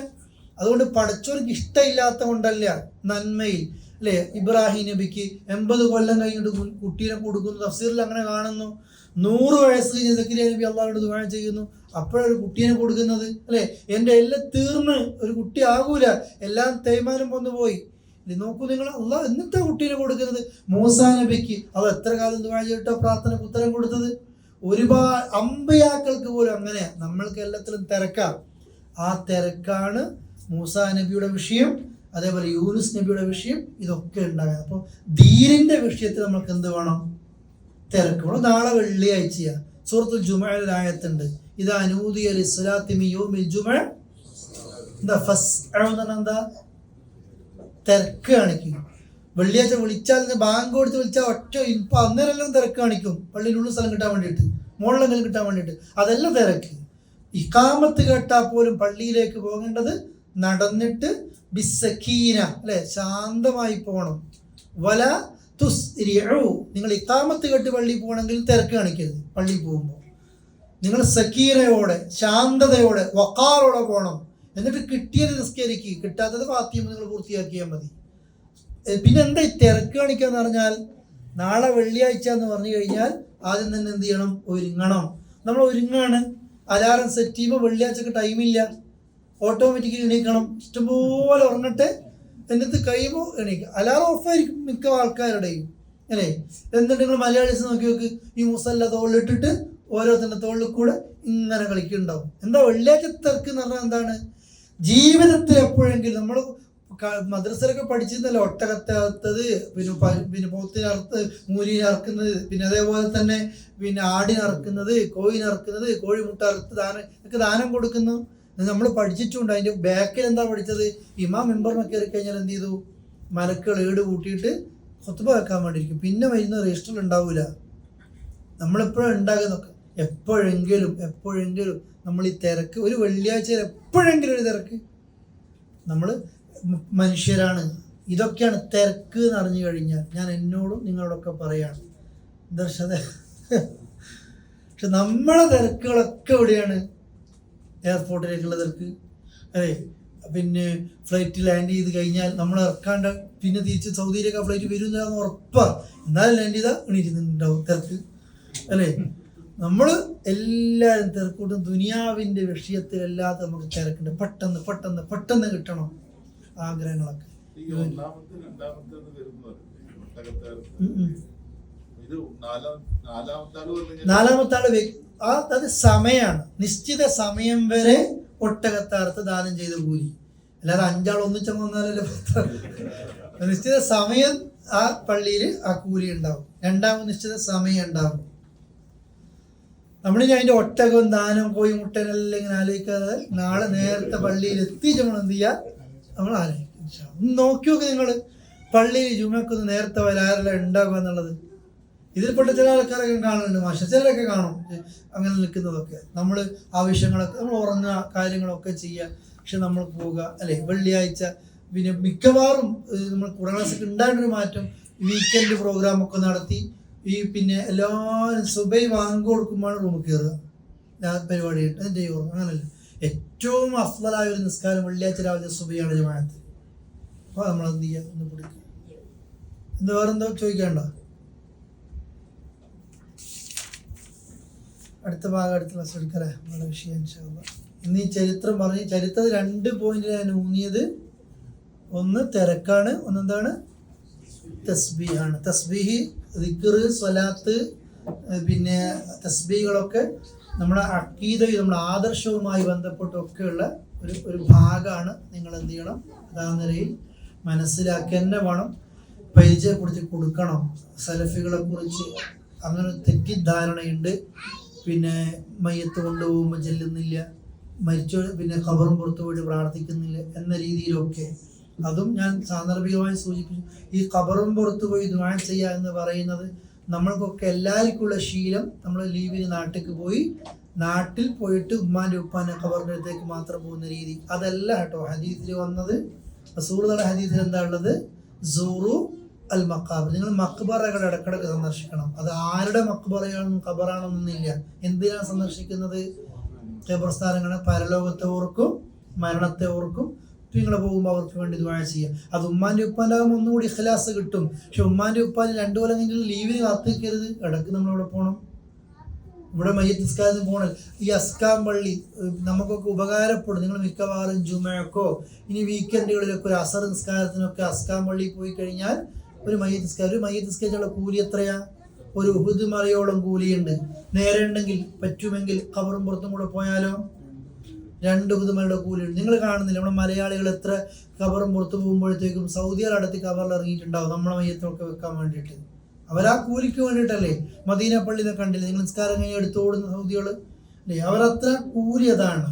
അതുകൊണ്ട് പഠിച്ചോർക്ക് ഇഷ്ടമില്ലാത്ത കൊണ്ടല്ല, നന്മയിൽ അല്ലേ. ഇബ്രാഹിം നബിക്ക് 80 കൊല്ലം കഴിഞ്ഞിട്ട് കുട്ടീനെ കൊടുക്കുന്നു, തഫ്സീറിൽ അങ്ങനെ കാണുന്നു. 100 വയസ്സ് കഴിഞ്ഞ് സക്കരിയ നബി അള്ളാഹുവിനോട് ദുആ ചെയ്യുന്നു, അപ്പോഴൊരു കുട്ടീനെ കൊടുക്കുന്നത് അല്ലേ. എൻ്റെ എല്ലാം തീർന്ന് ഒരു കുട്ടി ആകൂല, എല്ലാം തേയ്മാനം വന്നു പോയി. നോക്കൂ നിങ്ങൾ, അള്ളാഹ് എന്നിട്ടാ കുട്ടീനെ കൊടുക്കുന്നത്. മൂസാ നബിക്ക് അത് എത്ര കാലം ദുആ ചെയ്തിട്ടോ പ്രാർത്ഥനയ്ക്ക് ഉത്തരം കൊടുത്തത്. ഒരുപാട് അമ്പിയാക്കൾക്ക് പോലും അങ്ങനെയാ. നമ്മൾക്ക് എല്ലാത്തിലും തിരക്കാം. ആ തിരക്കാണ് മൂസാ നബിയുടെ വിഷയം, അതേപോലെ യൂനുസ് നബിയുടെ വിഷയം, ഇതൊക്കെ ഉണ്ടാകാം. അപ്പോൾ ദീനിന്റെ വിഷയത്തിൽ നമുക്ക് എന്ത് വേണം? തിരക്ക് വേണം. നാളെ വെള്ളിയാഴ്ചയാ. സൂറത്തുൽ ജുമുഅയിൽ ആയത്തുണ്ട്, ഇദാ നൂദിയ ലിസ്സലാത്തി മിൻ യൗമിൽ ജുമുഅ എന്താ ഫസ്അഉ എന്ന് പറഞ്ഞാൽ എന്താ? തിരക്ക് കാണിക്കും. വെള്ളിയാഴ്ച വിളിച്ചാൽ ബാങ്ക് കൊടുത്ത് വിളിച്ചാൽ ഒറ്റ ഇപ്പം അന്നേരമെല്ലാം തിരക്ക് കാണിക്കും. പള്ളിയിലുള്ള സ്ഥലം കിട്ടാൻ വേണ്ടിയിട്ട്, മുകളിലെങ്കിലും കിട്ടാൻ വേണ്ടിയിട്ട്, അതെല്ലാം തിരക്ക്. ഇഖാമത്ത് കേട്ടാൽ പോലും പള്ളിയിലേക്ക് പോകേണ്ടത് നടന്നിട്ട് ബിസ്സക്കീന അല്ലെ, ശാന്തമായി പോകണം. വല നിങ്ങൾ ഇഖാമത്ത് കെട്ടി പള്ളിയിൽ പോകണമെങ്കിൽ തിരക്ക് കാണിക്കരുത്. പള്ളിയിൽ പോകുമ്പോൾ നിങ്ങൾ സക്കീനയോടെ, ശാന്തതയോടെ, വഖാറോടെ പോകണം. എന്നിട്ട് കിട്ടിയത് നിസ്കരിക്കുക, കിട്ടാത്തത് ഫാത്തിഹ നിങ്ങൾ പൂർത്തിയാക്കിയാൽ മതി. പിന്നെ എന്താ ഈ തിരക്ക് കാണിക്കാന്ന് പറഞ്ഞാൽ, നാളെ വെള്ളിയാഴ്ച എന്ന് പറഞ്ഞു കഴിഞ്ഞാൽ ആദ്യം തന്നെ എന്ത് ചെയ്യണം? ഒരുങ്ങണം. നമ്മൾ ഒരുങ്ങാണ്, അലാറം സെറ്റ് ചെയ്യുമ്പോൾ വെള്ളിയാഴ്ചക്ക് ടൈമില്ല, ഓട്ടോമാറ്റിക്കലി എണീക്കണം. ഇഷ്ടംപോലെ ഉറങ്ങട്ടെ, എന്നിട്ട് കഴിയുമ്പോൾ എണീക്കുക. അലാറം ഓഫായിരിക്കും മിക്ക ആൾക്കാരുടെയും അല്ലേ. എന്നിട്ട് നിങ്ങൾ മലയാളീസ് നോക്കി നോക്ക്, ഈ മുസല്ല തോളിലിട്ടിട്ട് ഓരോരുത്തരുടെ തോളിൽ കൂടെ ഇങ്ങനെ കളിക്കുന്നുണ്ടാവും. എന്താ വെള്ളിയാഴ്ച തിരക്ക് എന്ന് പറഞ്ഞാൽ എന്താണ്? ജീവിതത്തിൽ എപ്പോഴെങ്കിലും നമ്മൾ മദ്രസയിലൊക്കെ പഠിച്ചിരുന്നല്ലോ, ഒട്ടകത്തത്, പിന്നെ പോത്തിനറുത്ത് മൂരിനറുക്കുന്നത്, പിന്നെ അതേപോലെ തന്നെ പിന്നെ ആടിനറുക്കുന്നത്, കോഴിനറുക്കുന്നത്, കോഴിമുട്ട അറുത്ത് ഇതൊക്കെ ദാനം കൊടുക്കുന്നു. നമ്മൾ പഠിച്ചിട്ടുണ്ട്. അതിൻ്റെ ബാക്കിൽ എന്താ പഠിച്ചത്? ഇമാം മെമ്പറിനെ കയറി കഴിഞ്ഞാൽ എന്ത് ചെയ്തു? മലക്കൾ ഏട് കൂട്ടിയിട്ട് ഖുത്ബ വെക്കാൻ വേണ്ടിയിരിക്കും. പിന്നെ വരുന്ന രജിസ്റ്ററിൽ ഉണ്ടാവില്ല. നമ്മളെപ്പോഴും ഉണ്ടാകുന്നൊക്കെ എപ്പോഴെങ്കിലും നമ്മൾ ഈ തിരക്ക്, ഒരു വെള്ളിയാഴ്ച എപ്പോഴെങ്കിലും ഒരു തിരക്ക്. നമ്മൾ മനുഷ്യരാണ്. ഇതൊക്കെയാണ് തിരക്ക് എന്ന് അറിഞ്ഞു കഴിഞ്ഞാൽ ഞാൻ എന്നോടും നിങ്ങളോടൊക്കെ പറയാണ്. പക്ഷെ നമ്മളെ തിരക്കുകളൊക്കെ എവിടെയാണ്? എയർപോർട്ടിലേക്കുള്ള തിരക്ക് അല്ലേ. പിന്നെ ഫ്ലൈറ്റ് ലാൻഡ് ചെയ്ത് കഴിഞ്ഞാൽ നമ്മൾ ഇറക്കാണ്ട് പിന്നെ തിരിച്ച് സൗദിയിലേക്ക് ആ ഫ്ലൈറ്റ് വരുന്നതാണെന്ന് ഉറപ്പാണ്. എന്നാലും ലാൻഡ് ചെയ്താൽ എണീറ്റുണ്ടാവും തിരക്ക് അല്ലേ. നമ്മൾ എല്ലാവരും തിരക്കൂട്ടും. ദുനിയാവിൻ്റെ വിഷയത്തിലല്ലാതെ നമുക്ക് തിരക്കുണ്ട്. പെട്ടെന്ന് കിട്ടണം ആഗ്രഹങ്ങളൊക്കെ. നാലാമത്തെ ആള് അത് സമയമാണ്. നിശ്ചിത സമയം വരെ ഒട്ടകത്താർത്ത് ദാനം ചെയ്ത കൂലി. അല്ലാതെ 5 ആൾ ഒന്നിച്ചങ്ങ് വന്നാലല്ലേ. നിശ്ചിത സമയം ആ പള്ളിയിൽ ആ കൂലി ഉണ്ടാവും. രണ്ടാമത് നിശ്ചിത സമയം ഉണ്ടാവും. നമ്മളിനി അതിൻ്റെ ഒട്ടകവും ദാനം കോഴി മുട്ടനെല്ലാം ഇങ്ങനെ ആലോചിക്കാതെ നാളെ നേരത്തെ പള്ളിയിൽ എത്തിച്ച് നമ്മൾ എന്ത് ചെയ്യുക? നമ്മൾ ആലോചിക്കും. നോക്കി നോക്ക് നിങ്ങൾ, പള്ളിയിൽ ജുമക്കൊന്ന് നേരത്തെ വരാറെല്ലാം ഉണ്ടാകുക എന്നുള്ളത്. ഇതിൽപ്പെട്ട ചില ആൾക്കാരൊക്കെ കാണുന്നുണ്ട്, ചിലരൊക്കെ കാണും അങ്ങനെ നിൽക്കുന്നതൊക്കെ. നമ്മൾ ആവശ്യങ്ങളൊക്കെ നമ്മൾ ഉറങ്ങുക, കാര്യങ്ങളൊക്കെ ചെയ്യുക. പക്ഷെ നമ്മൾ പോവുക അല്ലേ വെള്ളിയാഴ്ച. പിന്നെ മിക്കവാറും നമ്മൾ ഖുർആൻ ക്ലാസ്സൊക്കെ ഉണ്ടായിട്ടൊരു മാറ്റം, വീക്കെൻഡ് പ്രോഗ്രാമൊക്കെ നടത്തി പിന്നെ എല്ലാവരും സുബൈ വാങ്ങി കൊടുക്കുമ്പോഴാണ് റൂമിൽ കയറുക. പരിപാടിയായിട്ട് അതിൻ്റെ ഓർമ്മ അങ്ങനല്ല. ഏറ്റവും അഫ്ളലായ ഒരു നിസ്കാരം വെള്ളിയാഴ്ച രാവിലെ സുബൈയാണ് ജമാഅത്ത്. അപ്പോൾ നമ്മൾ എന്ത് ചെയ്യുക? ഒന്ന് പിടിക്കുക. വേറെന്തോ ചോദിക്കാണ്ട? അടുത്ത ക്ലാസ് എടുക്കലേ നമ്മുടെ വിഷയം ഇൻഷാല്ലാ. ഇന്ന് ഈ ചരിത്രം പറഞ്ഞ് ചരിത്രത്തിൽ 2 പോയിന്റ് ഞാൻ ഊന്നിയത്. ഒന്ന് തിരക്കാണ്, ഒന്നെന്താണ്? തസ്ബീഹാണ്. തസ്ബീഹ്, ദിക്ർ, സ്വലാത്ത്, പിന്നെ തസ്ബീഹുകളൊക്കെ നമ്മുടെ അഖീദയും നമ്മുടെ ആദർശവുമായി ബന്ധപ്പെട്ടൊക്കെയുള്ള ഒരു ഭാഗമാണ്. നിങ്ങൾ എന്ത് ചെയ്യണം? അതാ നിലയിൽ മനസ്സിലാക്കി തന്നെ വേണം, പരിചയപ്പെടുത്തി കൊടുക്കണം. സലഫികളെ കുറിച്ച് അങ്ങനെ തെറ്റിദ്ധാരണയുണ്ട്. പിന്നെ മയ്യത്ത് കൊണ്ടുപോകുമ്പോൾ ചെല്ലുന്നില്ല, മരിച്ചോ പിന്നെ ഖബറും പുറത്തു പോയിട്ട് പ്രാർത്ഥിക്കുന്നില്ല എന്ന രീതിയിലൊക്കെ. അതും ഞാൻ സാന്ദർഭികമായി സൂചിപ്പിച്ചു. ഈ ഖബറും പുറത്തു പോയി ദുആ ചെയ്യുക എന്ന് പറയുന്നത് നമ്മൾക്കൊക്കെ എല്ലാവർക്കുമുള്ള ശീലം. നമ്മൾ ലീവിന് നാട്ടിൽ പോയിട്ട് ഉമ്മാൻ്റെ ഉപ്പാൻ്റെ ഖബറിൻ്റെ അടുത്തേക്ക് മാത്രം പോകുന്ന രീതി അതല്ല കേട്ടോ ഹദീസിൽ വന്നത്. റസൂലുള്ളാഹിയുടെ ഹദീസിൽ എന്താ ഉള്ളത്? സൂറു അൽ മഖാബർ, നിങ്ങൾ മഖ്ബറകൾ ഇടക്കിടക്ക് സന്ദർശിക്കണം. അത് ആരുടെ മഖ്ബറയാണെന്നും ഖബറാണെന്നൊന്നുമില്ല. എന്തിനാണ് സന്ദർശിക്കുന്നത്? ഖബർസ്ഥാനങ്ങളെ പരലോകത്തെ ഓർക്കും, മരണത്തെ ഓർക്കും. നിങ്ങൾ പോകുമ്പോൾ അവർക്ക് വേണ്ടി ദുആ ചെയ്യുക. അത് ഉമ്മാൻ്റെ ഉപ്പാൻ്റെ ആകുമ്പോൾ ഒന്നുകൂടി ഇഖ്ലാസ് കിട്ടും. പക്ഷെ ഉമ്മാൻ്റെ ഉപ്പാൻ്റെ 2 കൊല്ലം കഴിഞ്ഞാൽ ലീവിന് കാത്തിരിക്കരുത്. ഇടയ്ക്ക് നമ്മളിവിടെ പോകണം. ഇവിടെ മയ്യത്ത് നിസ്കാരത്തിന് പോകണം. ഈ അസ്കാം പള്ളി നമുക്കൊക്കെ ഉപകാരപ്പെടും. നിങ്ങൾ മിക്കവാറും ജുമഴക്കോ ഇനി വീക്കെൻഡുകളിലൊക്കെ ഒരു അസർ നിസ്കാരത്തിനൊക്കെ അസ്കാം പള്ളിയിൽ പോയി കഴിഞ്ഞാൽ ഒരു മയ്യത്ത് നിസ്കാരത്തിനുള്ള കൂലി എത്രയാ? ഒരു ഉഹുദ് മലയോളം കൂലിയുണ്ട്. നേരെ ഉണ്ടെങ്കിൽ പറ്റുമെങ്കിൽ ഖബറും പുറത്തും കൂടെ പോയാലോ 2 ഉഹുദ് മലയുടെ കൂലിയുണ്ട്. നിങ്ങൾ കാണുന്നില്ല നമ്മുടെ മലയാളികൾ എത്ര ഖബറും പുറത്തു പോകുമ്പോഴത്തേക്കും സൗദികളടുത്ത് ഖബറിൽ ഇറങ്ങിയിട്ടുണ്ടാവും നമ്മളെ മയ്യത്തൊക്കെ വെക്കാൻ വേണ്ടിയിട്ട്. അവരാ കൂലിക്ക് വേണ്ടിയിട്ടല്ലേ. മദീന പള്ളിനെ കണ്ടില്ലേ നിങ്ങൾ? നിസ്കാരം കഴിഞ്ഞ് എടുത്തോടുന്ന സൗദികൾ അല്ലേ? അവരത്ര കൂലി അതാണ്.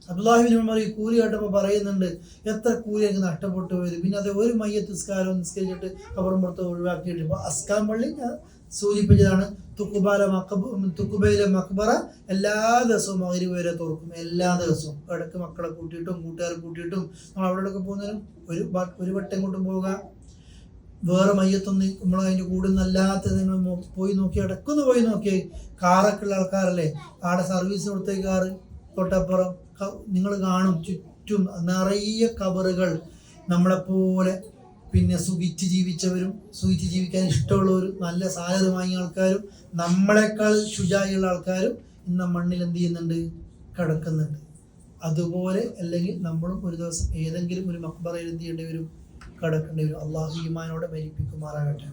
അബ്ദുല്ലാഹി ബിൻ ഉമർ ഈ കൂലി കേട്ടപ്പോൾ പറയുന്നുണ്ട്, എത്ര കൂലി എനിക്ക് നഷ്ടപ്പെട്ടു പോയത്. പിന്നെ അത് ഒരു മയ്യത്ത് നിസ്കാരം നിസ്കരിച്ചിട്ട് ഖബറും പുറത്ത് ഒഴിവാക്കിയിട്ട്. ഇപ്പോൾ അസ്കാം പള്ളി ഞാൻ സൂചിപ്പിച്ചതാണ്. തുക്കുബയിലെ മക്ബറ എല്ലാ ദിവസവും മഗ്‌രിബ് വരെ തുറക്കും. എല്ലാ ദിവസവും ഇടയ്ക്ക് മക്കളെ കൂട്ടിയിട്ടും കൂട്ടുകാരെ കൂട്ടിയിട്ടും നമ്മൾ അവിടെയൊക്കെ പോകുന്നതിനും ഒരു വട്ടം കൊണ്ടും പോവുക. വേറെ മയ്യത്തൊന്ന് നമ്മൾ അതിൻ്റെ കൂടെ നല്ലാത്ത നിങ്ങൾ പോയി നോക്കി ഇടക്കൊന്ന് പോയി നോക്കി, കാറൊക്കെ ഉള്ള ആൾക്കാരല്ലേ, ആടെ സർവീസ് കൊടുത്ത കാറ് തൊട്ടപ്പുറം നിങ്ങൾ കാണും ചുറ്റും നിറയെ കബറുകൾ. നമ്മളെപ്പോലെ പിന്നെ സുഖിച്ച് ജീവിച്ചവരും സുഖിച്ച് ജീവിക്കാൻ ഇഷ്ടമുള്ളവരും നല്ല സാലറി വാങ്ങിയ ആൾക്കാരും നമ്മളെക്കാൾ ശുചായുള്ള ആൾക്കാരും ഇന്ന് മണ്ണിൽ എന്ത് ചെയ്യുന്നുണ്ട്, കിടക്കുന്നുണ്ട്. അതുപോലെ അല്ലെങ്കിൽ നമ്മളും ഒരു ദിവസം ഏതെങ്കിലും ഒരു മക്ബറയിൽ എന്ത് ചെയ്യേണ്ടി വരും, കിടക്കേണ്ടി വരും. അള്ളാഹു ഈമാനോടെ മരിപ്പിക്കുമാറാകട്ടെ.